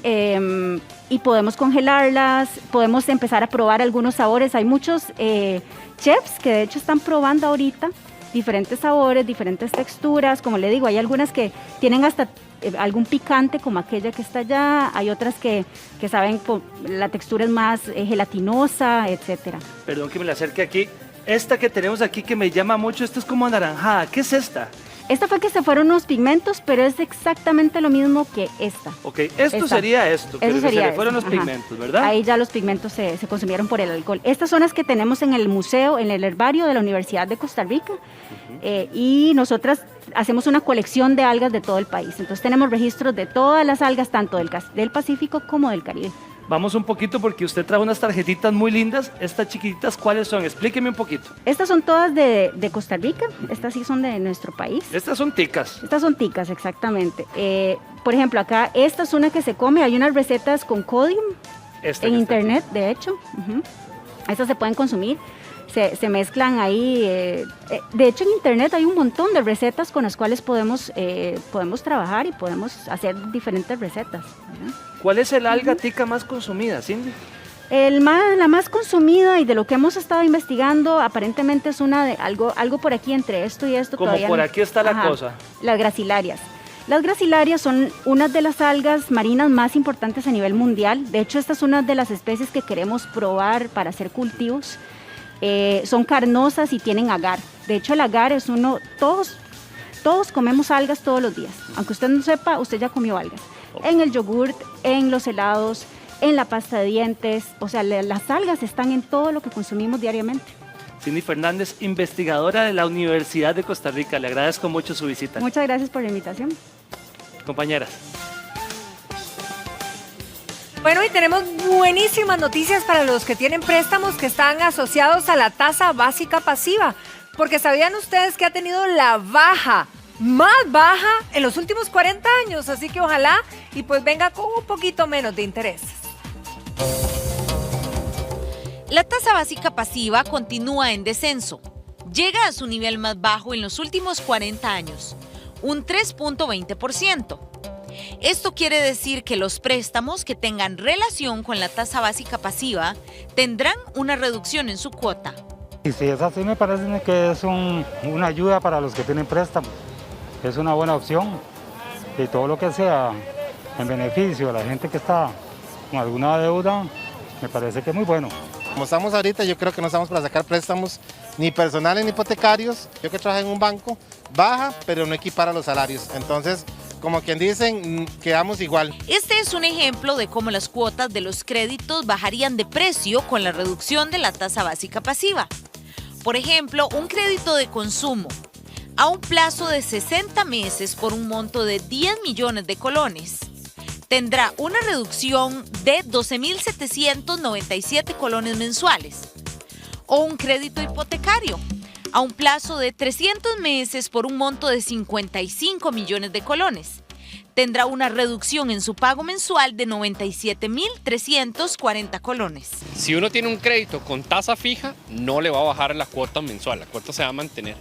podemos congelarlas, podemos empezar a probar algunos sabores. Hay muchos chefs que de hecho están probando ahorita diferentes sabores, diferentes texturas. Como le digo, hay algunas que tienen hasta algún picante, como aquella que está allá. Hay otras que saben, la textura es más gelatinosa, etcétera. Perdón que me la acerque aquí. Esta que tenemos aquí que me llama mucho, esta es como anaranjada. ¿Qué es esta? Esta fue que se fueron unos pigmentos, pero es exactamente lo mismo que esta. Ok, esto sería esto, pero que se le fueron los pigmentos, ¿verdad? Ahí ya los pigmentos se consumieron por el alcohol. Estas son las que tenemos en el museo, en el herbario de la Universidad de Costa Rica, y nosotras hacemos una colección de algas de todo el país. Entonces tenemos registros de todas las algas, tanto del Pacífico como del Caribe. Vamos un poquito porque usted trajo unas tarjetitas muy lindas. Estas chiquititas, ¿cuáles son? Explíqueme un poquito. Estas son todas de Costa Rica. Estas sí son de nuestro país. Estas son ticas. Estas son ticas, exactamente. Por ejemplo, acá, esta es una que se come. Hay unas recetas con codium en internet, de hecho. Estas se pueden consumir. Se mezclan ahí. De hecho, en internet hay un montón de recetas con las cuales podemos trabajar y podemos hacer diferentes recetas, ¿verdad? ¿Cuál es el alga tica más consumida, Cindy? La más consumida, y de lo que hemos estado investigando, aparentemente es una de algo por aquí entre esto y esto. Como por aquí está la cosa. Las gracilarias. Las gracilarias son una de las algas marinas más importantes a nivel mundial. De hecho, esta es una de las especies que queremos probar para hacer cultivos. Son carnosas y tienen agar. De hecho, el agar es todos comemos algas todos los días. Aunque usted no sepa, usted ya comió algas. En el yogurt, en los helados, en la pasta de dientes. O sea, las algas están en todo lo que consumimos diariamente. Cindy Fernández, investigadora de la Universidad de Costa Rica. Le agradezco mucho su visita. Muchas gracias por la invitación. Compañeras. Bueno, y tenemos buenísimas noticias para los que tienen préstamos que están asociados a la tasa básica pasiva. Porque ¿sabían ustedes que ha tenido la más baja en los últimos 40 años? Así que ojalá y pues venga con un poquito menos de intereses. La tasa básica pasiva continúa en descenso. Llega a su nivel más bajo en los últimos 40 años, un 3.20%. Esto quiere decir que los préstamos que tengan relación con la tasa básica pasiva tendrán una reducción en su cuota. Y si es así, me parece que es una ayuda para los que tienen préstamos. Es una buena opción, y todo lo que sea en beneficio de la gente que está con alguna deuda, me parece que es muy bueno. Como estamos ahorita, yo creo que no estamos para sacar préstamos ni personales ni hipotecarios. Yo que trabajo en un banco, baja, pero no equipara los salarios. Entonces, como quien dicen, quedamos igual. Este es un ejemplo de cómo las cuotas de los créditos bajarían de precio con la reducción de la tasa básica pasiva. Por ejemplo, un crédito de consumo a un plazo de 60 meses por un monto de 10 millones de colones tendrá una reducción de 12.797 colones mensuales. O un crédito hipotecario a un plazo de 300 meses por un monto de 55 millones de colones. Tendrá una reducción en su pago mensual de 97.340 colones. Si uno tiene un crédito con tasa fija, no le va a bajar la cuota mensual, la cuota se va a mantener.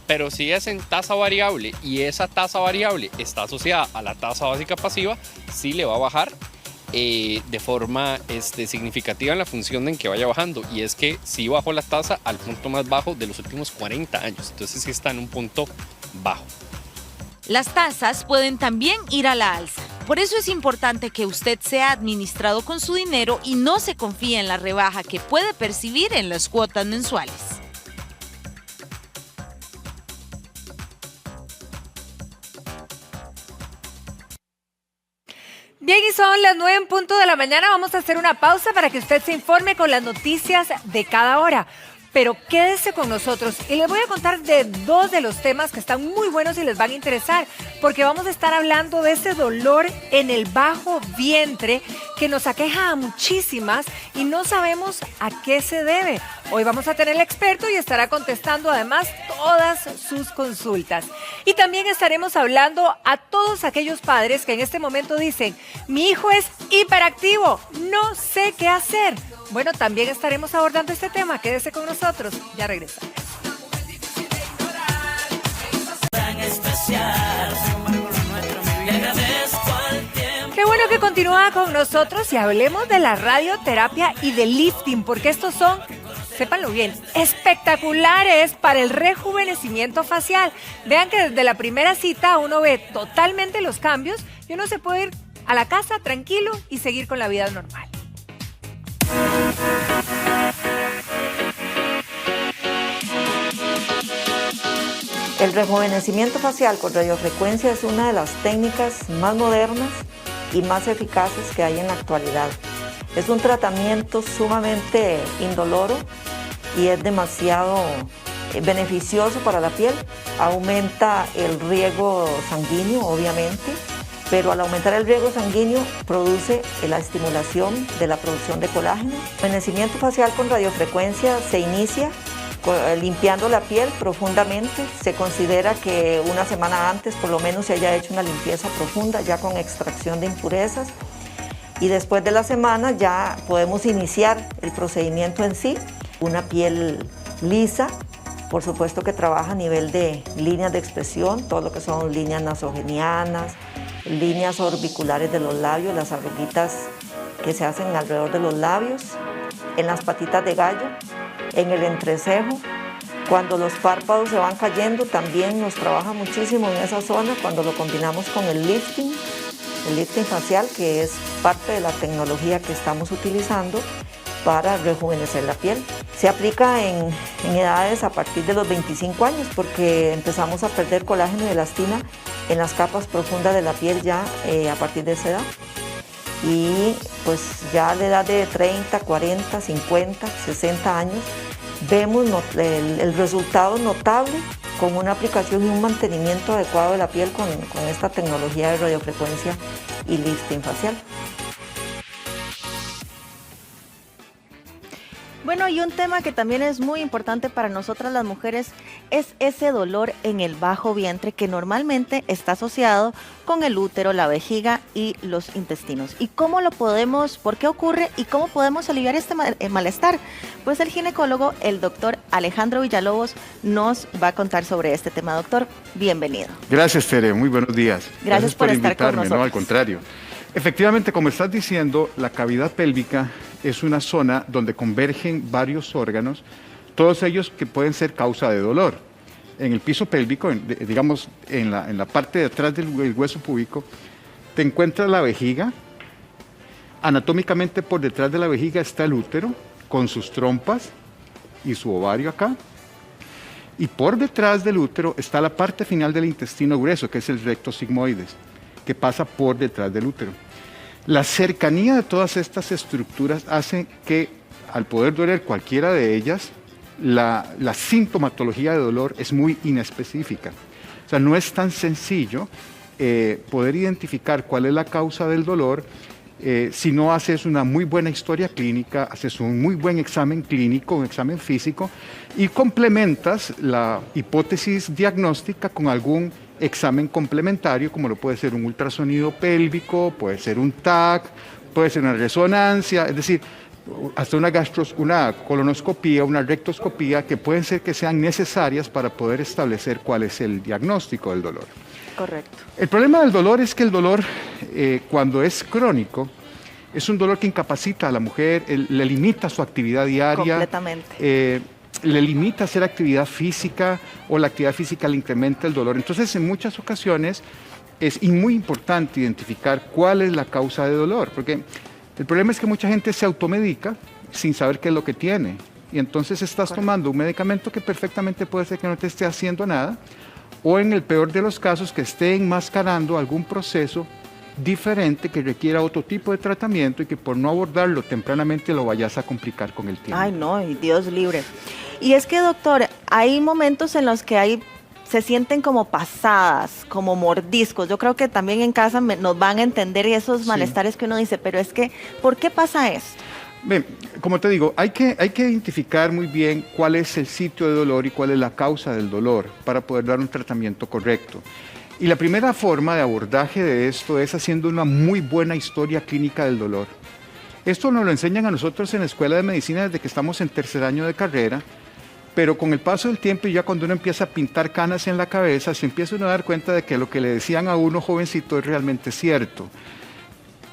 Pero si es en tasa variable y esa tasa variable está asociada a la tasa básica pasiva, sí le va a bajar de forma significativa en la función en que vaya bajando. Y es que sí bajó la tasa al punto más bajo de los últimos 40 años. Entonces sí está en un punto bajo. Las tasas pueden también ir a la alza. Por eso es importante que usted sea administrado con su dinero y no se confíe en la rebaja que puede percibir en las cuotas mensuales. Bien, y son las 9:00 a.m. Vamos a hacer una pausa para que usted se informe con las noticias de cada hora. Pero quédese con nosotros y les voy a contar de dos de los temas que están muy buenos y les van a interesar, porque vamos a estar hablando de ese dolor en el bajo vientre que nos aqueja a muchísimas y no sabemos a qué se debe. Hoy vamos a tener el experto y estará contestando además todas sus consultas. Y también estaremos hablando a todos aquellos padres que en este momento dicen, mi hijo es hiperactivo, no sé qué hacer. Bueno, también estaremos abordando este tema. Quédese con nosotros. Ya regresamos. Qué bueno que continúa con nosotros y hablemos de la radioterapia y del lifting, porque estos son, sépanlo bien, espectaculares para el rejuvenecimiento facial. Vean que desde la primera cita uno ve totalmente los cambios y uno se puede ir a la casa tranquilo y seguir con la vida normal. El rejuvenecimiento facial con radiofrecuencia es una de las técnicas más modernas y más eficaces que hay en la actualidad. Es un tratamiento sumamente indoloro y es demasiado beneficioso para la piel. Aumenta el riego sanguíneo, obviamente, pero al aumentar el riego sanguíneo produce la estimulación de la producción de colágeno. El rejuvenecimiento facial con radiofrecuencia se inicia limpiando la piel profundamente. Se considera que una semana antes por lo menos se haya hecho una limpieza profunda ya con extracción de impurezas, y después de la semana ya podemos iniciar el procedimiento en sí. Una piel lisa, por supuesto que trabaja a nivel de líneas de expresión, todo lo que son líneas nasogenianas, líneas orbiculares de los labios, las arruguitas que se hacen alrededor de los labios, en las patitas de gallo, en el entrecejo. Cuando los párpados se van cayendo también nos trabaja muchísimo en esa zona cuando lo combinamos con el lifting facial, que es parte de la tecnología que estamos utilizando para rejuvenecer la piel. Se aplica en edades a partir de los 25 años porque empezamos a perder colágeno y elastina en las capas profundas de la piel ya a partir de esa edad. Y pues ya a la edad de 30, 40, 50, 60 años vemos el resultado notable con una aplicación y un mantenimiento adecuado de la piel con esta tecnología de radiofrecuencia y lifting facial. Bueno, y un tema que también es muy importante para nosotras las mujeres es ese dolor en el bajo vientre que normalmente está asociado con el útero, la vejiga y los intestinos. ¿Y cómo lo podemos, por qué ocurre y cómo podemos aliviar este malestar? Pues el ginecólogo, el doctor Alejandro Villalobos, nos va a contar sobre este tema. Doctor, bienvenido. Gracias, Tere, muy buenos días. Gracias por estar invitarme, con nosotros. No, al contrario. Efectivamente, como estás diciendo, la cavidad pélvica es una zona donde convergen varios órganos, todos ellos que pueden ser causa de dolor. En el piso pélvico, digamos en la parte de atrás del hueso púbico, te encuentras la vejiga. Anatómicamente por detrás de la vejiga está el útero, con sus trompas y su ovario acá. Y por detrás del útero está la parte final del intestino grueso, que es el recto sigmoides, que pasa por detrás del útero. La cercanía de todas estas estructuras hace que, al poder doler cualquiera de ellas, la sintomatología de dolor es muy inespecífica. O sea, no es tan sencillo poder identificar cuál es la causa del dolor si no haces una muy buena historia clínica, haces un muy buen examen clínico, un examen físico, y complementas la hipótesis diagnóstica con algún examen complementario, como lo puede ser un ultrasonido pélvico, puede ser un TAC, puede ser una resonancia, es decir, hasta una colonoscopía, una rectoscopía, que pueden ser que sean necesarias para poder establecer cuál es el diagnóstico del dolor. Correcto. El problema del dolor es que el dolor, cuando es crónico, es un dolor que incapacita a la mujer, le limita su actividad diaria. Completamente. Le limita hacer actividad física, o la actividad física le incrementa el dolor. Entonces, en muchas ocasiones es muy importante identificar cuál es la causa de dolor, porque el problema es que mucha gente se automedica sin saber qué es lo que tiene. Y entonces estás tomando un medicamento que perfectamente puede ser que no te esté haciendo nada, o en el peor de los casos que esté enmascarando algún proceso diferente que requiera otro tipo de tratamiento y que por no abordarlo tempranamente lo vayas a complicar con el tiempo. Ay, no, y Dios libre. Y es que, doctor, hay momentos en los que se sienten como pasadas, como mordiscos. Yo creo que también en casa nos van a entender esos malestares que uno dice, pero es que, ¿por qué pasa esto? Bien, como te digo, hay que identificar muy bien cuál es el sitio de dolor y cuál es la causa del dolor para poder dar un tratamiento correcto. Y la primera forma de abordaje de esto es haciendo una muy buena historia clínica del dolor. Esto nos lo enseñan a nosotros en la Escuela de Medicina desde que estamos en tercer año de carrera, pero con el paso del tiempo y ya cuando uno empieza a pintar canas en la cabeza, se empieza uno a dar cuenta de que lo que le decían a uno jovencito es realmente cierto.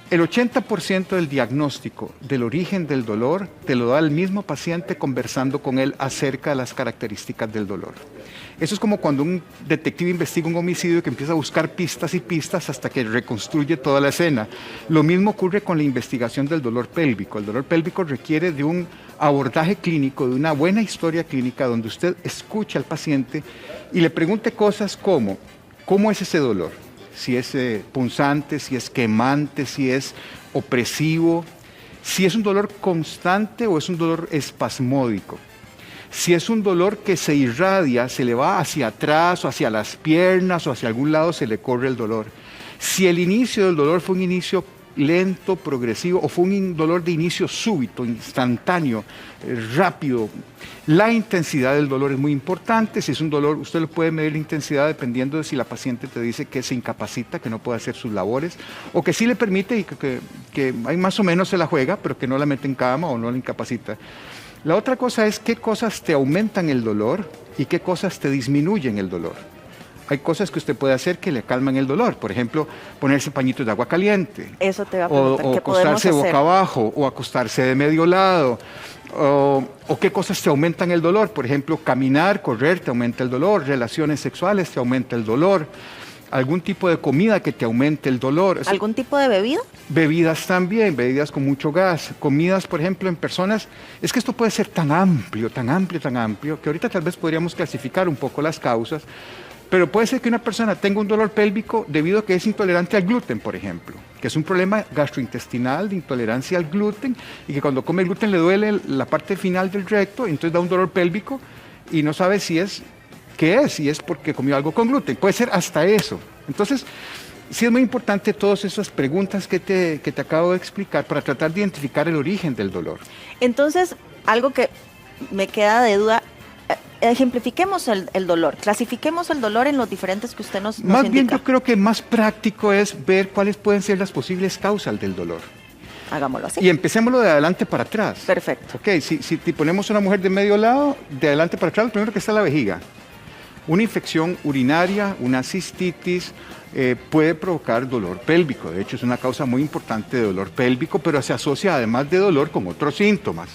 El 80% del diagnóstico del origen del dolor te lo da el mismo paciente conversando con él acerca de las características del dolor. Eso es como cuando un detective investiga un homicidio que empieza a buscar pistas y pistas hasta que reconstruye toda la escena. Lo mismo ocurre con la investigación del dolor pélvico. El dolor pélvico requiere de un abordaje clínico, de una buena historia clínica donde usted escuche al paciente y le pregunte cosas como, ¿cómo es ese dolor? Si es punzante, si es quemante, si es opresivo, si es un dolor constante o es un dolor espasmódico, si es un dolor que se irradia, se le va hacia atrás o hacia las piernas o hacia algún lado se le corre el dolor, si el inicio del dolor fue un inicio lento, progresivo o fue un dolor de inicio súbito, instantáneo, rápido. La intensidad del dolor es muy importante. Si es un dolor, usted lo puede medir la intensidad dependiendo de si la paciente te dice que se incapacita, que no puede hacer sus labores, o que sí le permite y que ahí más o menos se la juega, pero que no la mete en cama o no la incapacita. La otra cosa es qué cosas te aumentan el dolor y qué cosas te disminuyen el dolor. Hay cosas que usted puede hacer que le calman el dolor, por ejemplo, ponerse pañitos de agua caliente. Eso te va a preguntar, o ¿qué podemos acostarse hacer? boca abajo, o acostarse de medio lado, o qué cosas te aumentan el dolor, por ejemplo, caminar, correr te aumenta el dolor, relaciones sexuales te aumenta el dolor, algún tipo de comida que te aumente el dolor. ¿Algún tipo de bebida? Bebidas también, bebidas con mucho gas, comidas, por ejemplo, en personas, es que esto puede ser tan amplio, que ahorita tal vez podríamos clasificar un poco las causas. Pero puede ser que una persona tenga un dolor pélvico debido a que es intolerante al gluten, por ejemplo, que es un problema gastrointestinal de intolerancia al gluten y que cuando come gluten le duele la parte final del recto, entonces da un dolor pélvico y no sabe si es porque comió algo con gluten. Puede ser hasta eso. Entonces, sí es muy importante todas esas preguntas que te acabo de explicar para tratar de identificar el origen del dolor. Entonces, algo que me queda de duda, ejemplifiquemos el dolor, clasifiquemos el dolor en los diferentes que usted nos Más bien indica. yo creo que más práctico es ver cuáles pueden ser las posibles causas del dolor. Hagámoslo así. Y empecémoslo de adelante para atrás. Perfecto. Ok, si ponemos una mujer de medio lado, de adelante para atrás, lo primero que está es la vejiga. Una infección urinaria, una cistitis, puede provocar dolor pélvico. De hecho, es una causa muy importante de dolor pélvico, pero se asocia además de dolor con otros síntomas.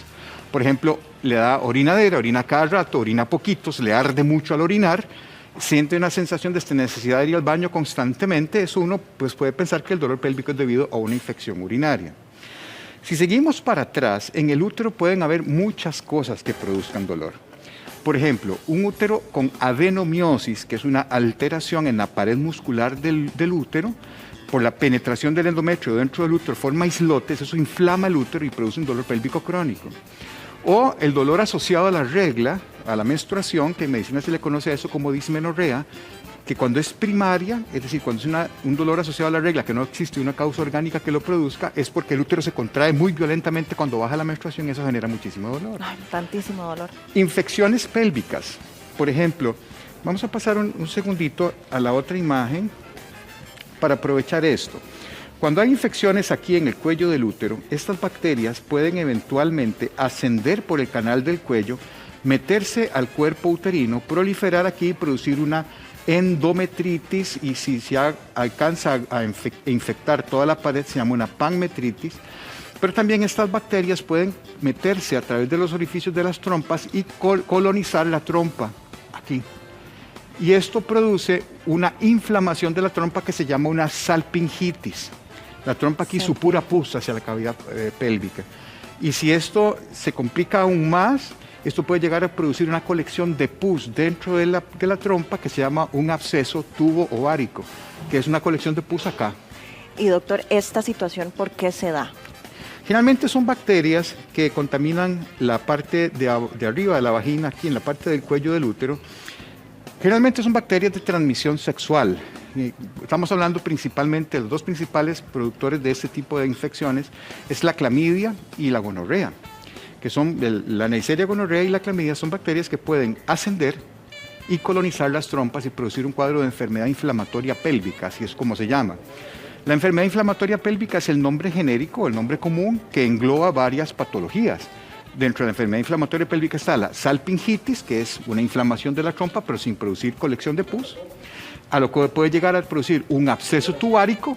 Por ejemplo, le da orinadera, orina cada rato, orina poquitos, le arde mucho al orinar, siente una sensación de necesidad de ir al baño constantemente. Eso uno pues, puede pensar que el dolor pélvico es debido a una infección urinaria. Si seguimos para atrás, en el útero pueden haber muchas cosas que produzcan dolor. Por ejemplo, un útero con adenomiosis, que es una alteración en la pared muscular del útero, por la penetración del endometrio dentro del útero, forma islotes, eso inflama el útero y produce un dolor pélvico crónico. O el dolor asociado a la regla, a la menstruación, que en medicina se le conoce a eso como dismenorrea, que cuando es primaria, es decir, cuando es un dolor asociado a la regla, que no existe una causa orgánica que lo produzca, es porque el útero se contrae muy violentamente cuando baja la menstruación y eso genera muchísimo dolor. Ay, tantísimo dolor. Infecciones pélvicas, por ejemplo, vamos a pasar un segundito a la otra imagen para aprovechar esto. Cuando hay infecciones aquí en el cuello del útero, estas bacterias pueden eventualmente ascender por el canal del cuello, meterse al cuerpo uterino, proliferar aquí y producir una endometritis, y si se alcanza a infectar toda la pared se llama una panmetritis. Pero también estas bacterias pueden meterse a través de los orificios de las trompas y colonizar la trompa aquí. Y esto produce una inflamación de la trompa que se llama una salpingitis. La trompa aquí supura pus hacia la cavidad pélvica. Y si esto se complica aún más, esto puede llegar a producir una colección de pus dentro de la trompa que se llama un absceso tubo ovárico, que es una colección de pus acá. Y doctor, ¿esta situación por qué se da? Generalmente son bacterias que contaminan la parte de arriba de la vagina, aquí en la parte del cuello del útero. Generalmente son bacterias de transmisión sexual. Estamos hablando principalmente de los dos principales productores de este tipo de infecciones, es la clamidia y la gonorrea, que son la Neisseria gonorrea y la clamidia, son bacterias que pueden ascender y colonizar las trompas y producir un cuadro de enfermedad inflamatoria pélvica, así es como se llama. La enfermedad inflamatoria pélvica es el nombre genérico, el nombre común, que engloba varias patologías. Dentro de la enfermedad inflamatoria pélvica está la salpingitis, que es una inflamación de la trompa, pero sin producir colección de pus, a lo que puede llegar a producir un absceso tuvárico,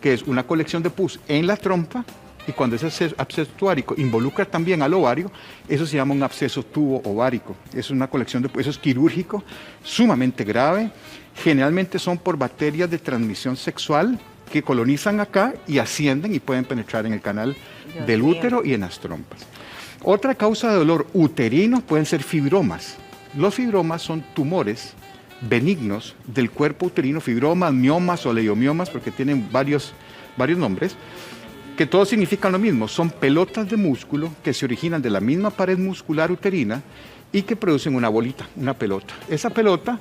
que es una colección de pus en la trompa, y cuando ese absceso tuvárico involucra también al ovario, eso se llama un absceso tubo ovárico. Es una colección de pus, eso es quirúrgico, sumamente grave. Generalmente son por bacterias de transmisión sexual que colonizan acá y ascienden y pueden penetrar en el canal del útero y en las trompas. Otra causa de dolor uterino pueden ser fibromas. Los fibromas son tumores benignos del cuerpo uterino, fibromas, miomas o leiomiomas, porque tienen varios nombres, que todos significan lo mismo, son pelotas de músculo que se originan de la misma pared muscular uterina y que producen una bolita, una pelota. Esa pelota,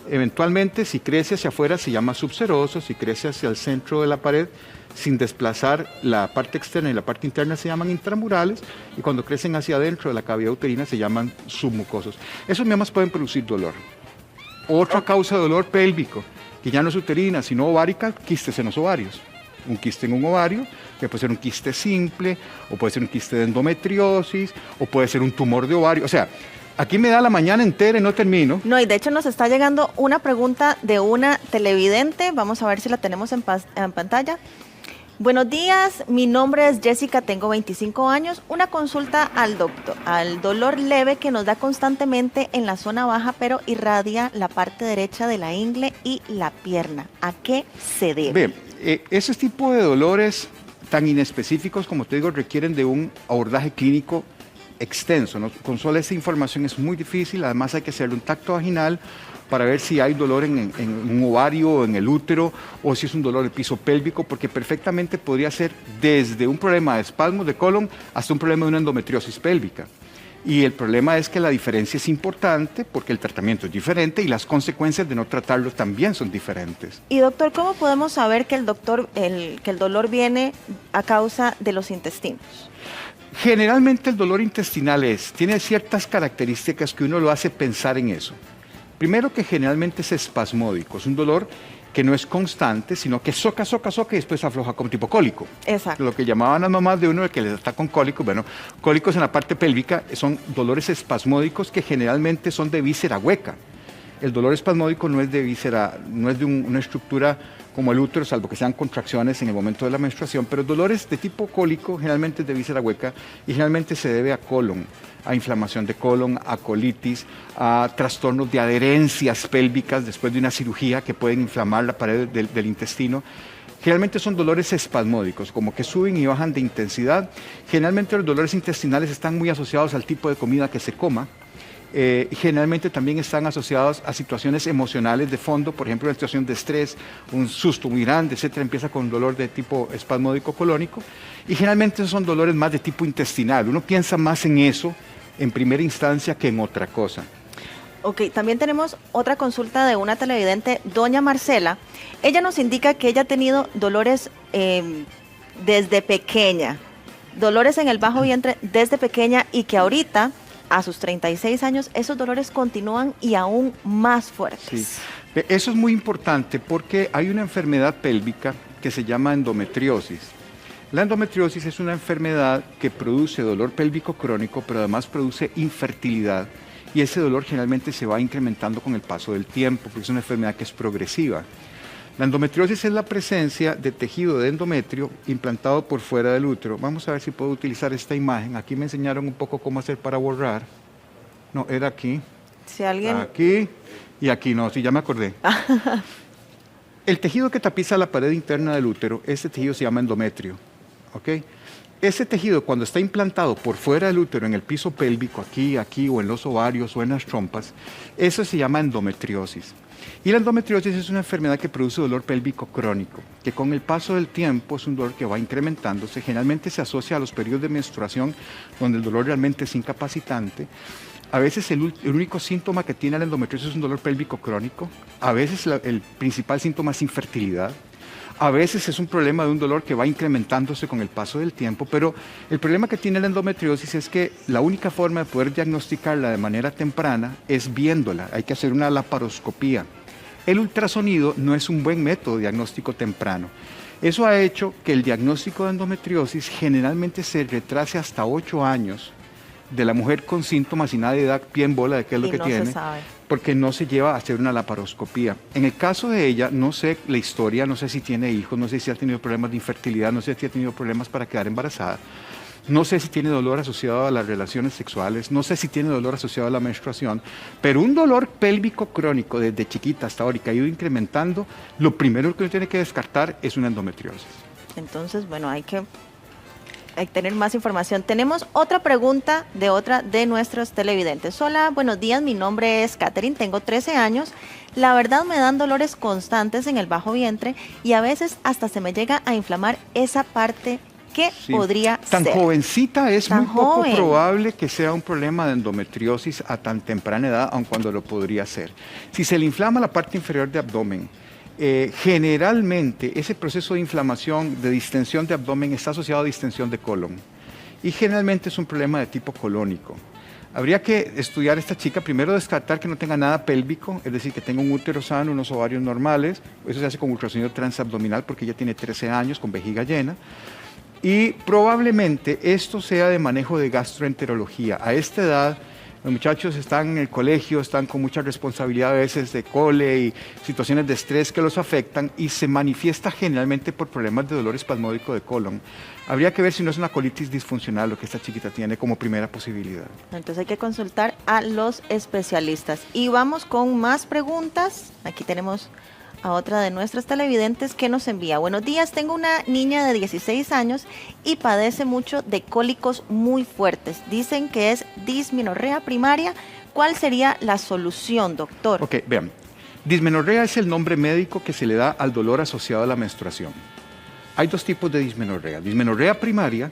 eventualmente, si crece hacia afuera, se llama subseroso, si crece hacia el centro de la pared, sin desplazar la parte externa y la parte interna, se llaman intramurales, y cuando crecen hacia adentro de la cavidad uterina se llaman submucosos. Esos miomas pueden producir dolor. Otra causa de dolor pélvico, que ya no es uterina, sino ovárica, quistes en los ovarios. Un quiste en un ovario, que puede ser un quiste simple, o puede ser un quiste de endometriosis, o puede ser un tumor de ovario. O sea, aquí me da la mañana entera y no termino. No, y de hecho nos está llegando una pregunta de una televidente. Vamos a ver si la tenemos en pantalla. Buenos días, mi nombre es Jessica, tengo 25 años. Una consulta al doctor. Al dolor leve que nos da constantemente en la zona baja, pero irradia la parte derecha de la ingle y la pierna. ¿A qué se debe? Ese tipo de dolores tan inespecíficos, como te digo, requieren de un abordaje clínico extenso, ¿no? Con sola esa información es muy difícil, además hay que hacerle un tacto vaginal para ver si hay dolor en un ovario o en el útero, o si es un dolor del piso pélvico, porque perfectamente podría ser desde un problema de espasmos de colon hasta un problema de una endometriosis pélvica. Y el problema es que la diferencia es importante porque el tratamiento es diferente y las consecuencias de no tratarlo también son diferentes. Y doctor, ¿cómo podemos saber que el dolor viene a causa de los intestinos? Generalmente el dolor intestinal tiene ciertas características que uno lo hace pensar en eso. Primero, que generalmente es espasmódico, es un dolor que no es constante, sino que soca y después afloja como tipo cólico. Exacto. Lo que llamaban las mamás de uno de que les está con cólicos, bueno, cólicos en la parte pélvica son dolores espasmódicos que generalmente son de víscera hueca. El dolor espasmódico no es de víscera, no es de una estructura como el útero, salvo que sean contracciones en el momento de la menstruación, pero dolores de tipo cólico generalmente es de víscera hueca y generalmente se debe a colon, a inflamación de colon, a colitis, a trastornos de adherencias pélvicas después de una cirugía que pueden inflamar la pared del intestino. Generalmente son dolores espasmódicos, como que suben y bajan de intensidad. Generalmente los dolores intestinales están muy asociados al tipo de comida que se coma. Generalmente también están asociados a situaciones emocionales de fondo, por ejemplo, una situación de estrés, un susto muy grande, etcétera, empieza con dolor de tipo espasmódico colónico, y generalmente son dolores más de tipo intestinal. Uno piensa más en eso en primera instancia que en otra cosa. Ok, también tenemos otra consulta de una televidente, doña Marcela. Ella nos indica que ella ha tenido dolores desde pequeña, dolores en el bajo vientre desde pequeña y que ahorita, a sus 36 años, esos dolores continúan y aún más fuertes. Sí. Eso es muy importante porque hay una enfermedad pélvica que se llama endometriosis. La endometriosis es una enfermedad que produce dolor pélvico crónico, pero además produce infertilidad. Y ese dolor generalmente se va incrementando con el paso del tiempo, porque es una enfermedad que es progresiva. La endometriosis es la presencia de tejido de endometrio implantado por fuera del útero. Vamos a ver si puedo utilizar esta imagen. Aquí me enseñaron un poco cómo hacer para borrar. No, era aquí. Si alguien... Aquí y aquí no, sí, ya me acordé. El tejido que tapiza la pared interna del útero, este tejido se llama endometrio. ¿Ok? Ese tejido, cuando está implantado por fuera del útero, en el piso pélvico, aquí, o en los ovarios, o en las trompas, eso se llama endometriosis. Y la endometriosis es una enfermedad que produce dolor pélvico crónico, que con el paso del tiempo es un dolor que va incrementándose. Generalmente se asocia a los periodos de menstruación, donde el dolor realmente es incapacitante. A veces el único síntoma que tiene la endometriosis es un dolor pélvico crónico. A veces el principal síntoma es infertilidad. A veces es un problema de un dolor que va incrementándose con el paso del tiempo, pero el problema que tiene la endometriosis es que la única forma de poder diagnosticarla de manera temprana es viéndola. Hay que hacer una laparoscopía. El ultrasonido no es un buen método de diagnóstico temprano. Eso ha hecho que el diagnóstico de endometriosis generalmente se retrase hasta 8 años de la mujer con síntomas y nadie da pie en bola de qué es lo que tiene, porque no se lleva a hacer una laparoscopía. En el caso de ella, no sé la historia, no sé si tiene hijos, no sé si ha tenido problemas de infertilidad, no sé si ha tenido problemas para quedar embarazada, no sé si tiene dolor asociado a las relaciones sexuales, no sé si tiene dolor asociado a la menstruación, pero un dolor pélvico crónico desde chiquita hasta ahora y que ha ido incrementando, lo primero que uno tiene que descartar es una endometriosis. Entonces, bueno, hay que tener más información. Tenemos otra pregunta de otra de nuestros televidentes. Hola, buenos días, mi nombre es Catherine, tengo 13 años. La verdad me dan dolores constantes en el bajo vientre y a veces hasta se me llega a inflamar esa parte. ¿Qué podría ser? Tan jovencita es Tan muy poco joven. probable que sea un problema de endometriosis a tan temprana edad, aun cuando lo podría ser. Si se le inflama la parte inferior de abdomen, generalmente ese proceso de inflamación, de distensión de abdomen está asociado a distensión de colon y generalmente es un problema de tipo colónico. Habría que estudiar a esta chica, primero descartar que no tenga nada pélvico, es decir, que tenga un útero sano, unos ovarios normales, eso se hace con ultrasonido transabdominal porque ella tiene 13 años con vejiga llena. Y probablemente esto sea de manejo de gastroenterología. A esta edad, los muchachos están en el colegio, están con mucha responsabilidad a veces de cole y situaciones de estrés que los afectan y se manifiesta generalmente por problemas de dolor espasmódico de colon. Habría que ver si no es una colitis disfuncional lo que esta chiquita tiene como primera posibilidad. Entonces hay que consultar a los especialistas. Y vamos con más preguntas. Aquí tenemos a otra de nuestras televidentes que nos envía. Buenos días, tengo una niña de 16 años y padece mucho de cólicos muy fuertes. Dicen que es dismenorrea primaria. ¿Cuál sería la solución, doctor? Ok, vean. Dismenorrea es el nombre médico que se le da al dolor asociado a la menstruación. Hay dos tipos de dismenorrea. Dismenorrea primaria,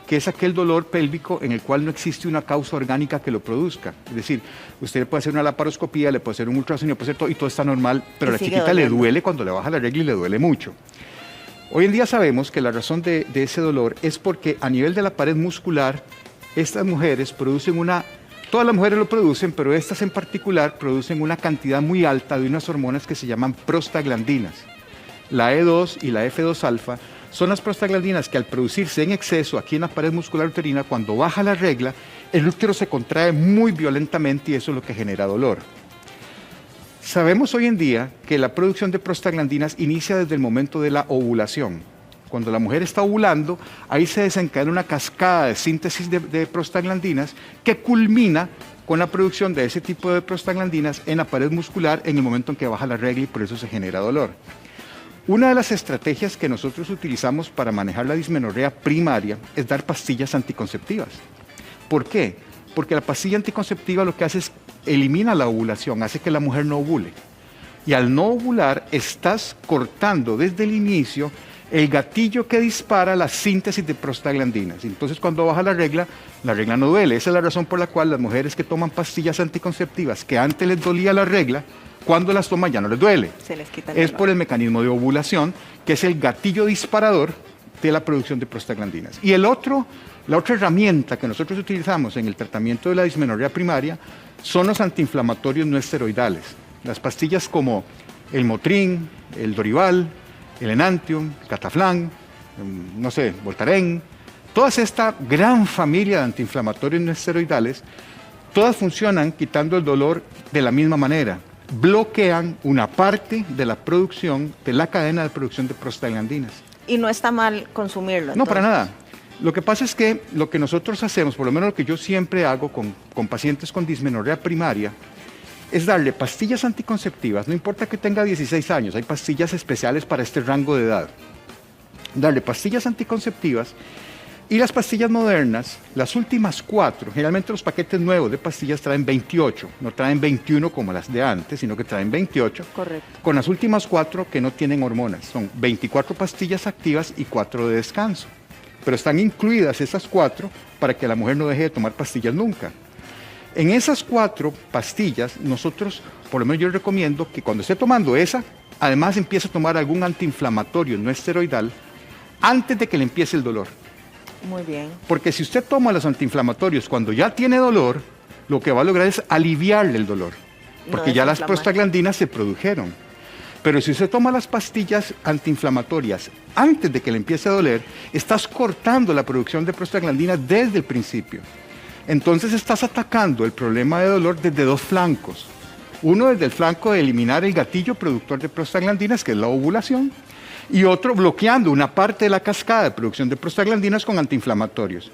que es aquel dolor pélvico en el cual no existe una causa orgánica que lo produzca. Es decir, usted puede hacer una laparoscopía, le puede hacer un ultrasonido, puede hacer todo y todo está normal, pero a la chiquita le duele cuando le baja la regla y le duele mucho. Hoy en día sabemos que la razón de ese dolor es porque a nivel de la pared muscular, estas mujeres producen todas las mujeres lo producen, pero estas en particular producen una cantidad muy alta de unas hormonas que se llaman prostaglandinas. La E2 y la F2-alfa son las prostaglandinas que al producirse en exceso aquí en la pared muscular uterina, cuando baja la regla, el útero se contrae muy violentamente y eso es lo que genera dolor. Sabemos hoy en día que la producción de prostaglandinas inicia desde el momento de la ovulación. Cuando la mujer está ovulando, ahí se desencadena una cascada de síntesis de prostaglandinas que culmina con la producción de ese tipo de prostaglandinas en la pared muscular en el momento en que baja la regla y por eso se genera dolor. Una de las estrategias que nosotros utilizamos para manejar la dismenorrea primaria es dar pastillas anticonceptivas. ¿Por qué? Porque la pastilla anticonceptiva lo que hace es elimina la ovulación, hace que la mujer no ovule. Y al no ovular, estás cortando desde el inicio el gatillo que dispara la síntesis de prostaglandinas. Entonces, cuando baja la regla no duele. Esa es la razón por la cual las mujeres que toman pastillas anticonceptivas, que antes les dolía la regla, cuando las toman ya no les duele. Se les quita el Es dolor. por el mecanismo de ovulación, que es el gatillo disparador de la producción de prostaglandinas. Y la otra herramienta que nosotros utilizamos en el tratamiento de la dismenorrea primaria son los antiinflamatorios no esteroidales. Las pastillas como el Motrin, el Dorival, el Enantium, el Cataflán, Voltaren, toda esta gran familia de antiinflamatorios no esteroidales, todas funcionan quitando el dolor de la misma manera. Bloquean una parte de la producción, de la cadena de producción de prostaglandinas. Y no está mal consumirlo. No, para entonces. nada. Lo que pasa es que lo que nosotros hacemos, por lo menos lo que yo siempre hago con pacientes con dismenorrea primaria, es darle pastillas anticonceptivas, no importa que tenga 16 años, hay pastillas especiales para este rango de edad. Darle pastillas anticonceptivas y las pastillas modernas, las últimas 4, generalmente los paquetes nuevos de pastillas traen 28, no traen 21 como las de antes, sino que traen 28. Correcto. Con las últimas 4 que no tienen hormonas, son 24 pastillas activas y 4 de descanso. Pero están incluidas esas 4 para que la mujer no deje de tomar pastillas nunca. En esas 4 pastillas, nosotros, por lo menos yo recomiendo que cuando esté tomando esa, además empiece a tomar algún antiinflamatorio no esteroidal antes de que le empiece el dolor. Muy bien. Porque si usted toma los antiinflamatorios cuando ya tiene dolor, lo que va a lograr es aliviarle el dolor, porque ya las prostaglandinas se produjeron. Pero si usted toma las pastillas antiinflamatorias antes de que le empiece a doler, estás cortando la producción de prostaglandinas desde el principio. Entonces estás atacando el problema de dolor desde 2 flancos. Uno desde el flanco de eliminar el gatillo productor de prostaglandinas, que es la ovulación, y otro bloqueando una parte de la cascada de producción de prostaglandinas con antiinflamatorios.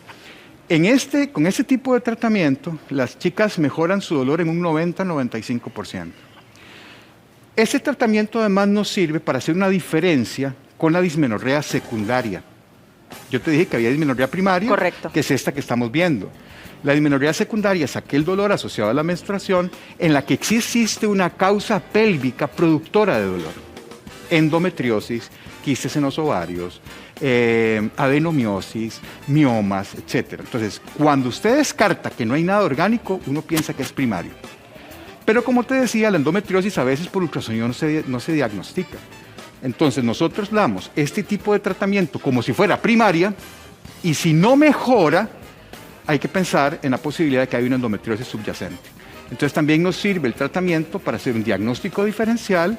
Con este tipo de tratamiento, las chicas mejoran su dolor en un 90-95%. Este tratamiento además nos sirve para hacer una diferencia con la dismenorrea secundaria. Yo te dije que había dismenorrea primaria, correcto, que es esta que estamos viendo. La dismenorrea secundaria es aquel dolor asociado a la menstruación en la que sí existe una causa pélvica productora de dolor. Endometriosis, quistes en los ovarios, adenomiosis, miomas, etc. Entonces, cuando usted descarta que no hay nada orgánico, uno piensa que es primario. Pero como te decía, la endometriosis a veces por ultrasonido no se diagnostica. Entonces, nosotros damos este tipo de tratamiento como si fuera primaria y si no mejora, hay que pensar en la posibilidad de que haya una endometriosis subyacente. Entonces también nos sirve el tratamiento para hacer un diagnóstico diferencial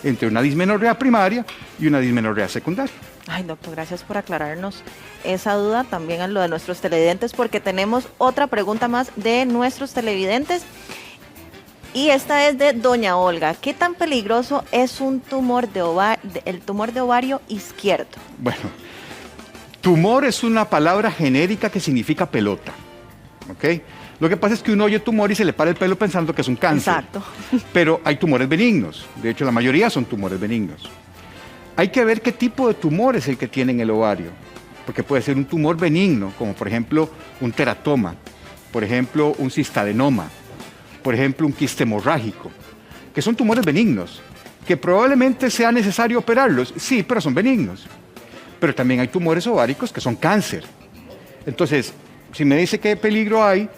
entre una dismenorrea primaria y una dismenorrea secundaria. Ay, doctor, gracias por aclararnos esa duda también en lo de nuestros televidentes, porque tenemos otra pregunta más de nuestros televidentes. Y esta es de doña Olga. ¿Qué tan peligroso es un tumor el tumor de ovario izquierdo? Bueno, tumor es una palabra genérica que significa pelota, ¿ok? Lo que pasa es que uno oye tumor y se le para el pelo pensando que es un cáncer. Exacto. Pero hay tumores benignos. De hecho, la mayoría son tumores benignos. Hay que ver qué tipo de tumor es el que tiene en el ovario. Porque puede ser un tumor benigno, como por ejemplo un teratoma, por ejemplo un cistadenoma, por ejemplo un quiste hemorrágico, que son tumores benignos, que probablemente sea necesario operarlos. Sí, pero son benignos. Pero también hay tumores ováricos que son cáncer. Entonces, si me dice qué peligro hay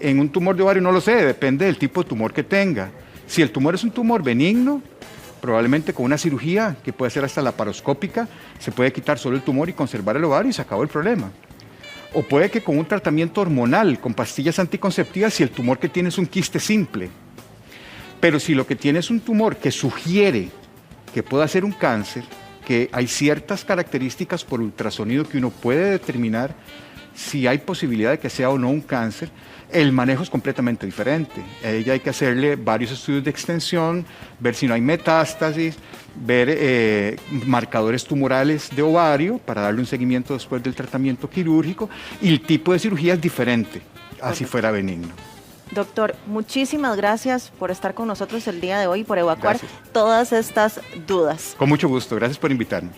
en un tumor de ovario, no lo sé, depende del tipo de tumor que tenga. Si el tumor es un tumor benigno, probablemente con una cirugía, que puede ser hasta laparoscópica, se puede quitar solo el tumor y conservar el ovario y se acabó el problema. O puede que con un tratamiento hormonal, con pastillas anticonceptivas, si el tumor que tiene es un quiste simple. Pero si lo que tiene es un tumor que sugiere que pueda ser un cáncer, que hay ciertas características por ultrasonido que uno puede determinar si hay posibilidad de que sea o no un cáncer, el manejo es completamente diferente. A ella hay que hacerle varios estudios de extensión, ver si no hay metástasis, ver marcadores tumorales de ovario para darle un seguimiento después del tratamiento quirúrgico, y el tipo de cirugía es diferente, así fuera benigno. Doctor, muchísimas gracias por estar con nosotros el día de hoy y por evacuar todas estas dudas. Con mucho gusto, gracias por invitarme.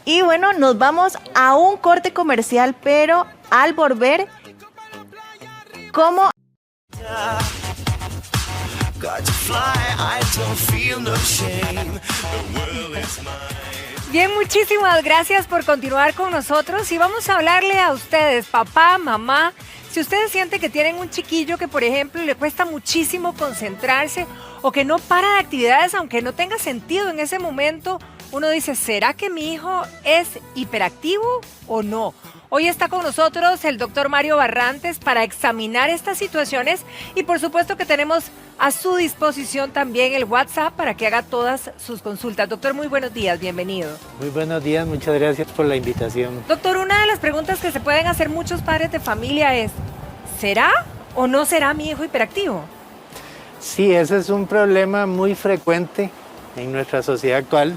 Y bueno, nos vamos a un corte comercial, pero al volver, ¿cómo? Bien, muchísimas gracias por continuar con nosotros y vamos a hablarle a ustedes, papá, mamá. Si ustedes sienten que tienen un chiquillo que, por ejemplo, le cuesta muchísimo concentrarse o que no para de actividades, aunque no tenga sentido en ese momento, uno dice, ¿será que mi hijo es hiperactivo o no? Hoy está con nosotros el doctor Mario Barrantes para examinar estas situaciones y por supuesto que tenemos a su disposición también el WhatsApp para que haga todas sus consultas. Doctor, muy buenos días, bienvenido. Muy buenos días, muchas gracias por la invitación. Doctor, una de las preguntas que se pueden hacer muchos padres de familia es, ¿será o no será mi hijo hiperactivo? Sí, ese es un problema muy frecuente en nuestra sociedad actual.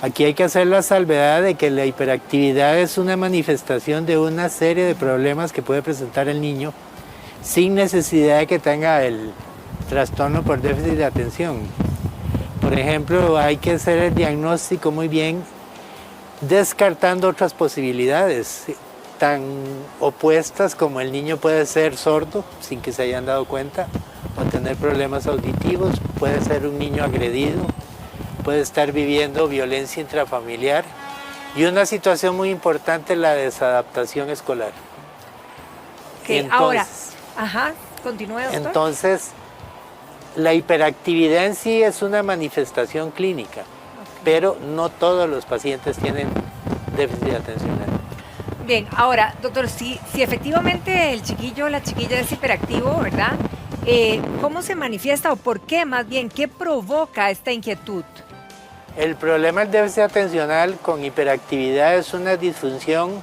Aquí hay que hacer la salvedad de que la hiperactividad es una manifestación de una serie de problemas que puede presentar el niño sin necesidad de que tenga el trastorno por déficit de atención. Por ejemplo, hay que hacer el diagnóstico muy bien descartando otras posibilidades tan opuestas como el niño puede ser sordo sin que se hayan dado cuenta o tener problemas auditivos, puede ser un niño agredido, puede estar viviendo violencia intrafamiliar y una situación muy importante, la desadaptación escolar. Ahora, continúe, doctor. Entonces, la hiperactividad en sí es una manifestación clínica, pero no todos los pacientes tienen déficit atencional. Bien, ahora, doctor, si efectivamente el chiquillo o la chiquilla es hiperactivo, ¿verdad? ¿Cómo se manifiesta o por qué más bien? ¿Qué provoca esta inquietud? El problema del déficit atencional con hiperactividad es una disfunción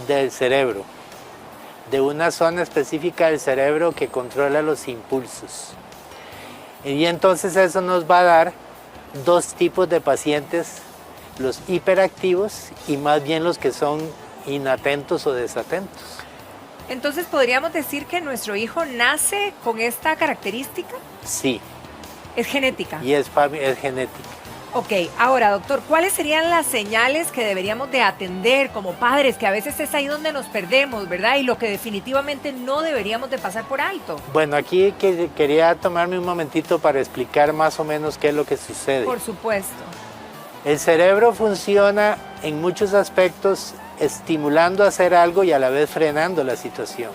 del cerebro, de una zona específica del cerebro que controla los impulsos. Y entonces eso nos va a dar dos tipos de pacientes, los hiperactivos y más bien los que son inatentos o desatentos. Entonces, ¿podríamos decir que nuestro hijo nace con esta característica? Sí. ¿Es genética? Y es genética. Ok, ahora, doctor, ¿cuáles serían las señales que deberíamos de atender como padres? Que a veces es ahí donde nos perdemos, ¿verdad? Y lo que definitivamente no deberíamos de pasar por alto. Bueno, aquí quería tomarme un momentito para explicar más o menos qué es lo que sucede. Por supuesto. El cerebro funciona en muchos aspectos estimulando a hacer algo y a la vez frenando la situación.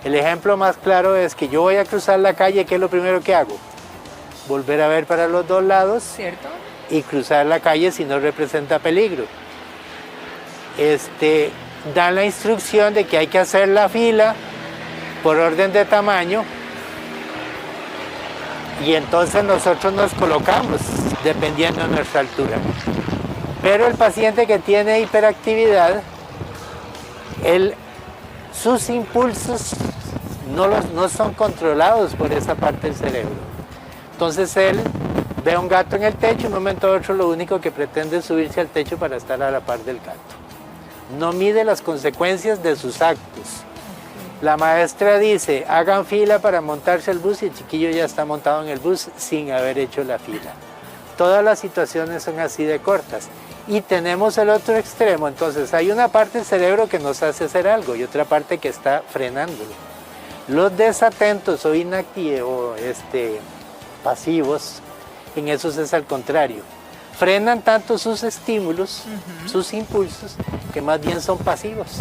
El ejemplo más claro es que yo voy a cruzar la calle, ¿qué es lo primero que hago? Volver a ver para los dos lados. ¿Cierto? Y cruzar la calle si no representa peligro. Dan la instrucción de que hay que hacer la fila por orden de tamaño y entonces nosotros nos colocamos dependiendo de nuestra altura. Pero el paciente que tiene hiperactividad, sus impulsos no son controlados por esa parte del cerebro. Entonces él ve a un gato en el techo y un momento a otro lo único que pretende es subirse al techo para estar a la par del gato. No mide las consecuencias de sus actos. La maestra dice, hagan fila para montarse al bus y el chiquillo ya está montado en el bus sin haber hecho la fila. Todas las situaciones son así de cortas. Y tenemos el otro extremo, entonces hay una parte del cerebro que nos hace hacer algo y otra parte que está frenándolo. Los desatentos o inactivos, pasivos, en esos es al contrario. Frenan tanto sus estímulos, sus impulsos, que más bien son pasivos.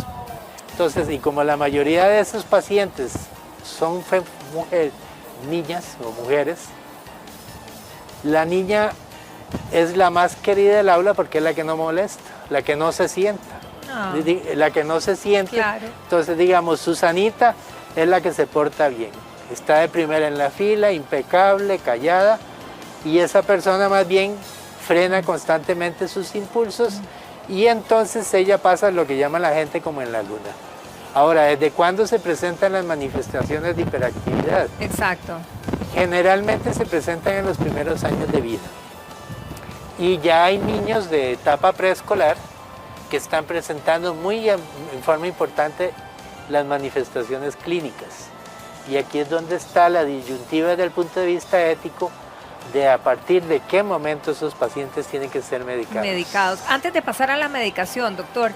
Entonces, y como la mayoría de esos pacientes son niñas o mujeres, la niña es la más querida del aula porque es la que no molesta, la que no se sienta. La que no se siente. Claro. Entonces, digamos, Susanita es la que se porta bien. Está de primera en la fila, impecable, callada, y esa persona más bien frena constantemente sus impulsos y entonces ella pasa lo que llama la gente como en la luna. Ahora, ¿desde cuándo se presentan las manifestaciones de hiperactividad? Exacto. Generalmente se presentan en los primeros años de vida. Y ya hay niños de etapa preescolar que están presentando en forma importante las manifestaciones clínicas. Y aquí es donde está la disyuntiva desde el punto de vista ético de a partir de qué momento esos pacientes tienen que ser medicados. Antes de pasar a la medicación, doctor,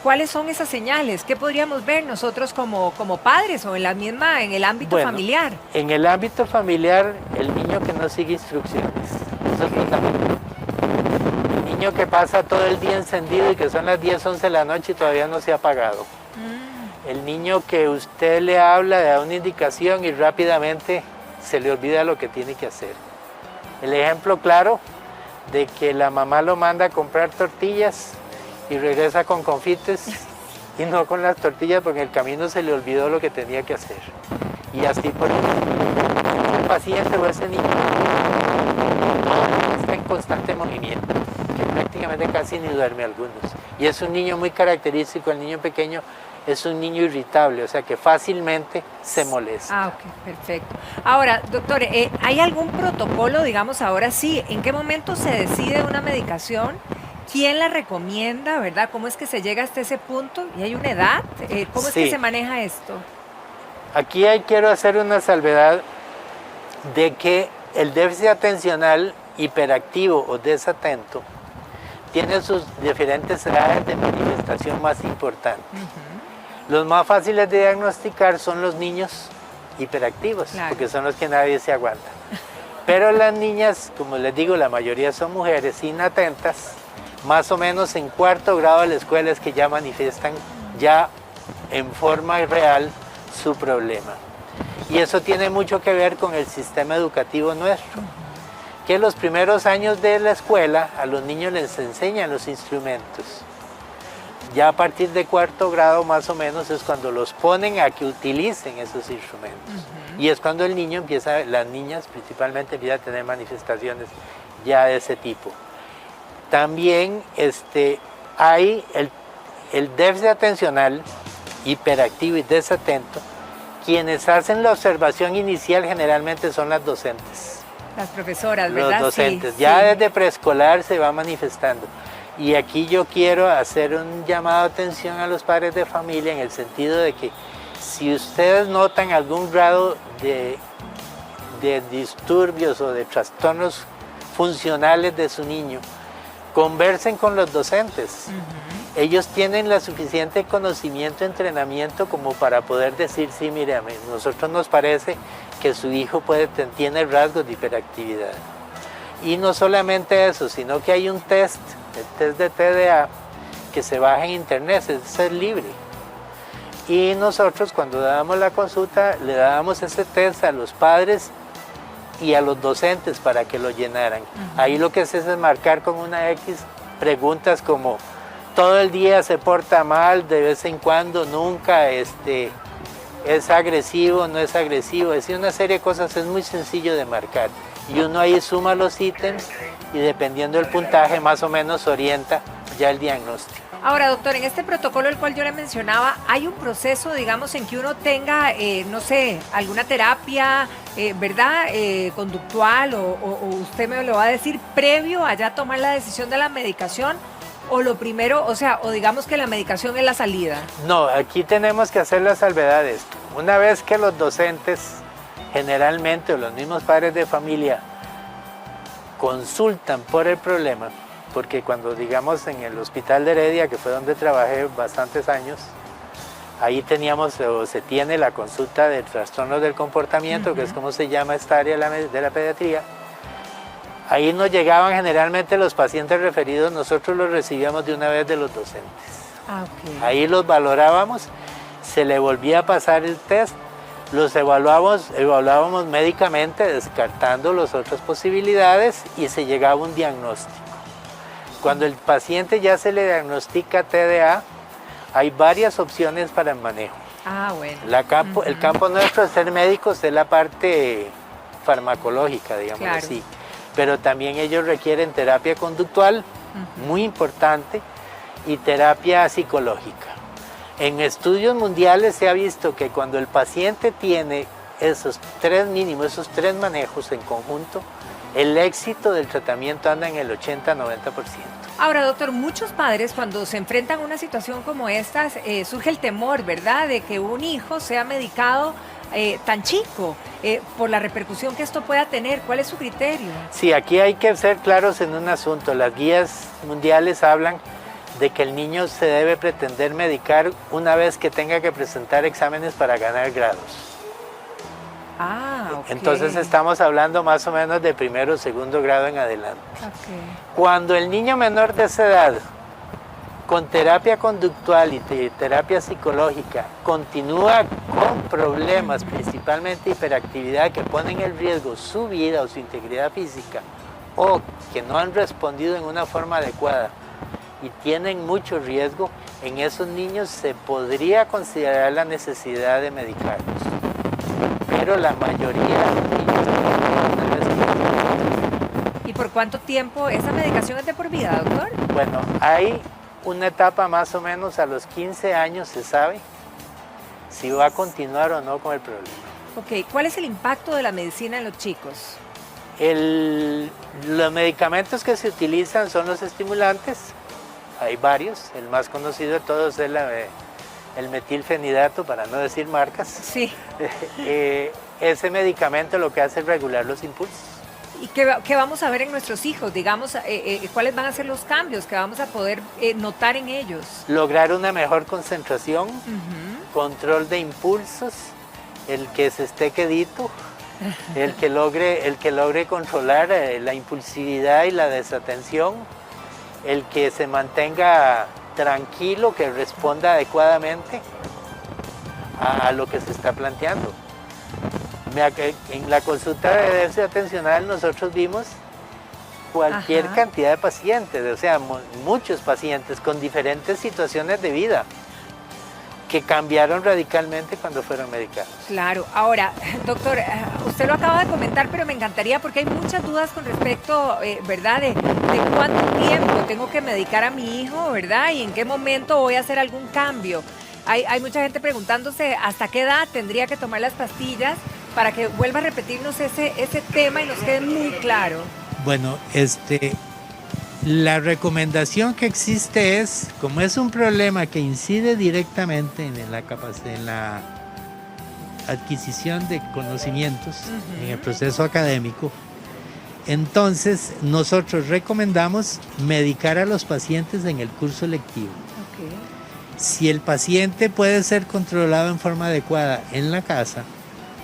¿cuáles son esas señales? ¿Qué podríamos ver nosotros como padres o en el ámbito familiar? En el ámbito familiar, el niño que no sigue instrucciones. Eso es fundamental. El niño que pasa todo el día encendido y que son las 10, 11 de la noche y todavía no se ha apagado. El niño que usted le habla, le da una indicación y rápidamente se le olvida lo que tiene que hacer. El ejemplo claro de que la mamá lo manda a comprar tortillas y regresa con confites y no con las tortillas porque en el camino se le olvidó lo que tenía que hacer. Y así por el paciente o ese niño está en constante movimiento, que prácticamente casi ni duerme algunos. Y es un niño muy característico, el niño pequeño es un niño irritable, o sea que fácilmente se molesta. Ah, ok, perfecto. Ahora, doctor, ¿hay algún protocolo, digamos, ahora sí, en qué momento se decide una medicación? ¿Quién la recomienda, verdad? ¿Cómo es que se llega hasta ese punto? ¿Y hay una edad? ¿Cómo es que se maneja esto? Aquí quiero hacer una salvedad de que el déficit atencional hiperactivo o desatento tiene sus diferentes edades de manifestación más importantes. Los más fáciles de diagnosticar son los niños hiperactivos, porque son los que nadie se aguanta. Pero las niñas, como les digo, la mayoría son mujeres inatentas, más o menos en 4º grado de la escuela es que ya manifiestan ya en forma real su problema. Y eso tiene mucho que ver con el sistema educativo nuestro, que los primeros años de la escuela a los niños les enseñan los instrumentos. Ya a partir de 4º grado más o menos es cuando los ponen a que utilicen esos instrumentos. Y es cuando el niño empieza, las niñas principalmente empiezan a tener manifestaciones ya de ese tipo. También hay el déficit atencional hiperactivo y desatento. Quienes hacen la observación inicial generalmente son las docentes. Las profesoras, ¿verdad? Los docentes. Sí, ya sí. desde preescolar se va manifestando. Y aquí yo quiero hacer un llamado de atención a los padres de familia en el sentido de que si ustedes notan algún grado de disturbios o de trastornos funcionales de su niño, conversen con los docentes. Ellos tienen la suficiente conocimiento, entrenamiento como para poder decir, sí, mire, a nosotros nos parece que su hijo tiene rasgos de hiperactividad. Y no solamente eso, sino que hay un test, el test de TDA, que se baja en internet, es libre. Y nosotros cuando dábamos la consulta, le dábamos ese test a los padres y a los docentes para que lo llenaran. Ahí lo que se hace es marcar con una X preguntas como, todo el día se porta mal, de vez en cuando, nunca, es agresivo, no es agresivo, es decir, una serie de cosas, es muy sencillo de marcar. Y uno ahí suma los ítems y dependiendo del puntaje más o menos orienta ya el diagnóstico. Ahora, doctor, en este protocolo el cual yo le mencionaba, ¿hay un proceso, digamos, en que uno tenga, no sé, alguna terapia, verdad, conductual o usted me lo va a decir previo a ya tomar la decisión de la medicación? ¿O lo primero, o digamos que la medicación es la salida? No, aquí tenemos que hacer la salvedad de esto. Una vez que los docentes, generalmente, o los mismos padres de familia, consultan por el problema, porque cuando, digamos, en el hospital de Heredia, que fue donde trabajé bastantes años, ahí teníamos, o se tiene la consulta de trastornos del comportamiento, que es como se llama esta área de la pediatría. Ahí nos llegaban generalmente los pacientes referidos, nosotros los recibíamos de una vez de los docentes. Ahí los valorábamos, se le volvía a pasar el test, los evaluábamos médicamente, descartando las otras posibilidades y se llegaba a un diagnóstico. Cuando el paciente ya se le diagnostica TDA, hay varias opciones para el manejo. Bueno. El campo nuestro de ser médicos es la parte farmacológica, digamos así. Pero también ellos requieren terapia conductual, muy importante, y terapia psicológica. En estudios mundiales se ha visto que cuando el paciente tiene esos tres manejos en conjunto, el éxito del tratamiento anda en el 80-90%. Ahora, doctor, muchos padres cuando se enfrentan a una situación como esta, surge el temor, ¿verdad?, de que un hijo sea medicado tan chico, por la repercusión que esto pueda tener. ¿Cuál es su criterio? Sí, aquí hay que ser claros en un asunto. Las guías mundiales hablan de que el niño se debe pretender medicar una vez que tenga que presentar exámenes para ganar grados. Okay. Entonces estamos hablando más o menos de primero o segundo grado en adelante. Okay. Cuando el niño menor de esa edad, con terapia conductual y terapia psicológica, continúa con problemas, principalmente hiperactividad, que ponen en riesgo su vida o su integridad física, o que no han respondido en una forma adecuada y tienen mucho riesgo, en esos niños se podría considerar la necesidad de medicarlos. Pero la mayoría de niños ¿Y por cuánto tiempo esa medicación es de por vida, doctor? Bueno, hay una etapa más o menos a los 15 años se sabe si va a continuar o no con el problema. Ok, ¿cuál es el impacto de la medicina en los chicos? Los medicamentos que se utilizan son los estimulantes, hay varios, el más conocido de todos es el metilfenidato, para no decir marcas. Sí. Ese medicamento lo que hace es regular los impulsos. ¿Y qué vamos a ver en nuestros hijos? Digamos, ¿cuáles van a ser los cambios que vamos a poder notar en ellos? Lograr una mejor concentración, control de impulsos, el que se esté quedito, el que logre controlar la impulsividad y la desatención, el que se mantenga tranquilo, que responda adecuadamente a lo que se está planteando. En la consulta de déficit atencional nosotros vimos cualquier cantidad de pacientes, o sea, muchos pacientes con diferentes situaciones de vida que cambiaron radicalmente cuando fueron medicados. Claro. Ahora, doctor, usted lo acaba de comentar, pero me encantaría porque hay muchas dudas con respecto, ¿verdad?, de cuánto tiempo tengo que medicar a mi hijo, ¿verdad?, y en qué momento voy a hacer algún cambio. Hay mucha gente preguntándose hasta qué edad tendría que tomar las pastillas para que vuelva a repetirnos ese tema y nos quede muy claro. Bueno, la recomendación que existe es, como es un problema que incide directamente en la adquisición de conocimientos en el proceso académico, entonces nosotros recomendamos medicar a los pacientes en el curso lectivo. Okay. Si el paciente puede ser controlado en forma adecuada en la casa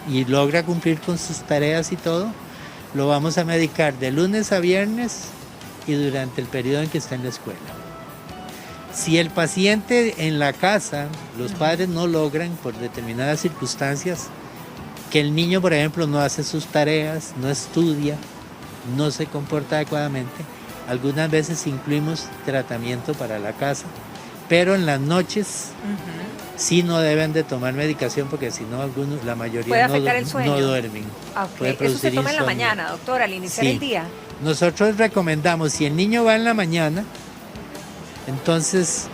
y logra cumplir con sus tareas y todo, lo vamos a medicar de lunes a viernes y durante el periodo en que está en la escuela. Si el paciente en la casa, los padres no logran por determinadas circunstancias que el niño, por ejemplo, no hace sus tareas, no estudia, no se comporta adecuadamente, algunas veces incluimos tratamiento para la casa, pero en las noches sí no deben de tomar medicación porque si no, la mayoría no duermen. Okay. Eso se toma en la mañana, doctor, al iniciar el día. Nosotros recomendamos, si el niño va en la mañana, entonces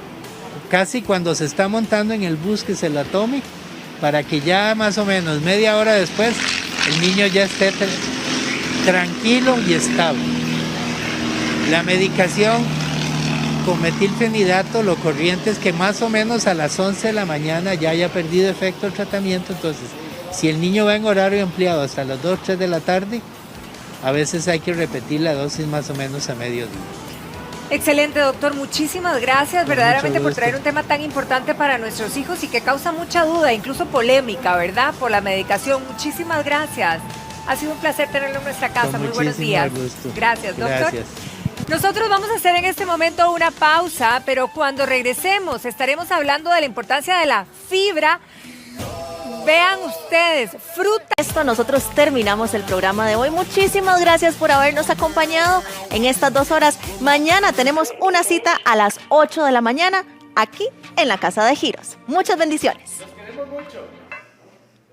casi cuando se está montando en el bus que se la tome, para que ya más o menos media hora después el niño ya esté tranquilo y estable. La medicación con metilfenidato, lo corriente es que más o menos a las 11 de la mañana ya haya perdido efecto el tratamiento, entonces si el niño va en horario ampliado hasta las 2 o 3 de la tarde, a veces hay que repetir la dosis más o menos a mediodía. Excelente, doctor. Muchísimas gracias verdaderamente por traer un tema tan importante para nuestros hijos y que causa mucha duda, incluso polémica, ¿verdad?, por la medicación. Muchísimas gracias. Ha sido un placer tenerlo en nuestra casa. Muy buenos días. Gusto. Gracias, doctor. Gracias. Nosotros vamos a hacer en este momento una pausa, pero cuando regresemos estaremos hablando de la importancia de la fibra. Vean ustedes, fruta. Esto nosotros terminamos el programa de hoy. Muchísimas gracias por habernos acompañado en estas 2 horas. Mañana tenemos una cita a las 8 de la mañana aquí en la Casa de Giros. Muchas bendiciones. Los queremos mucho.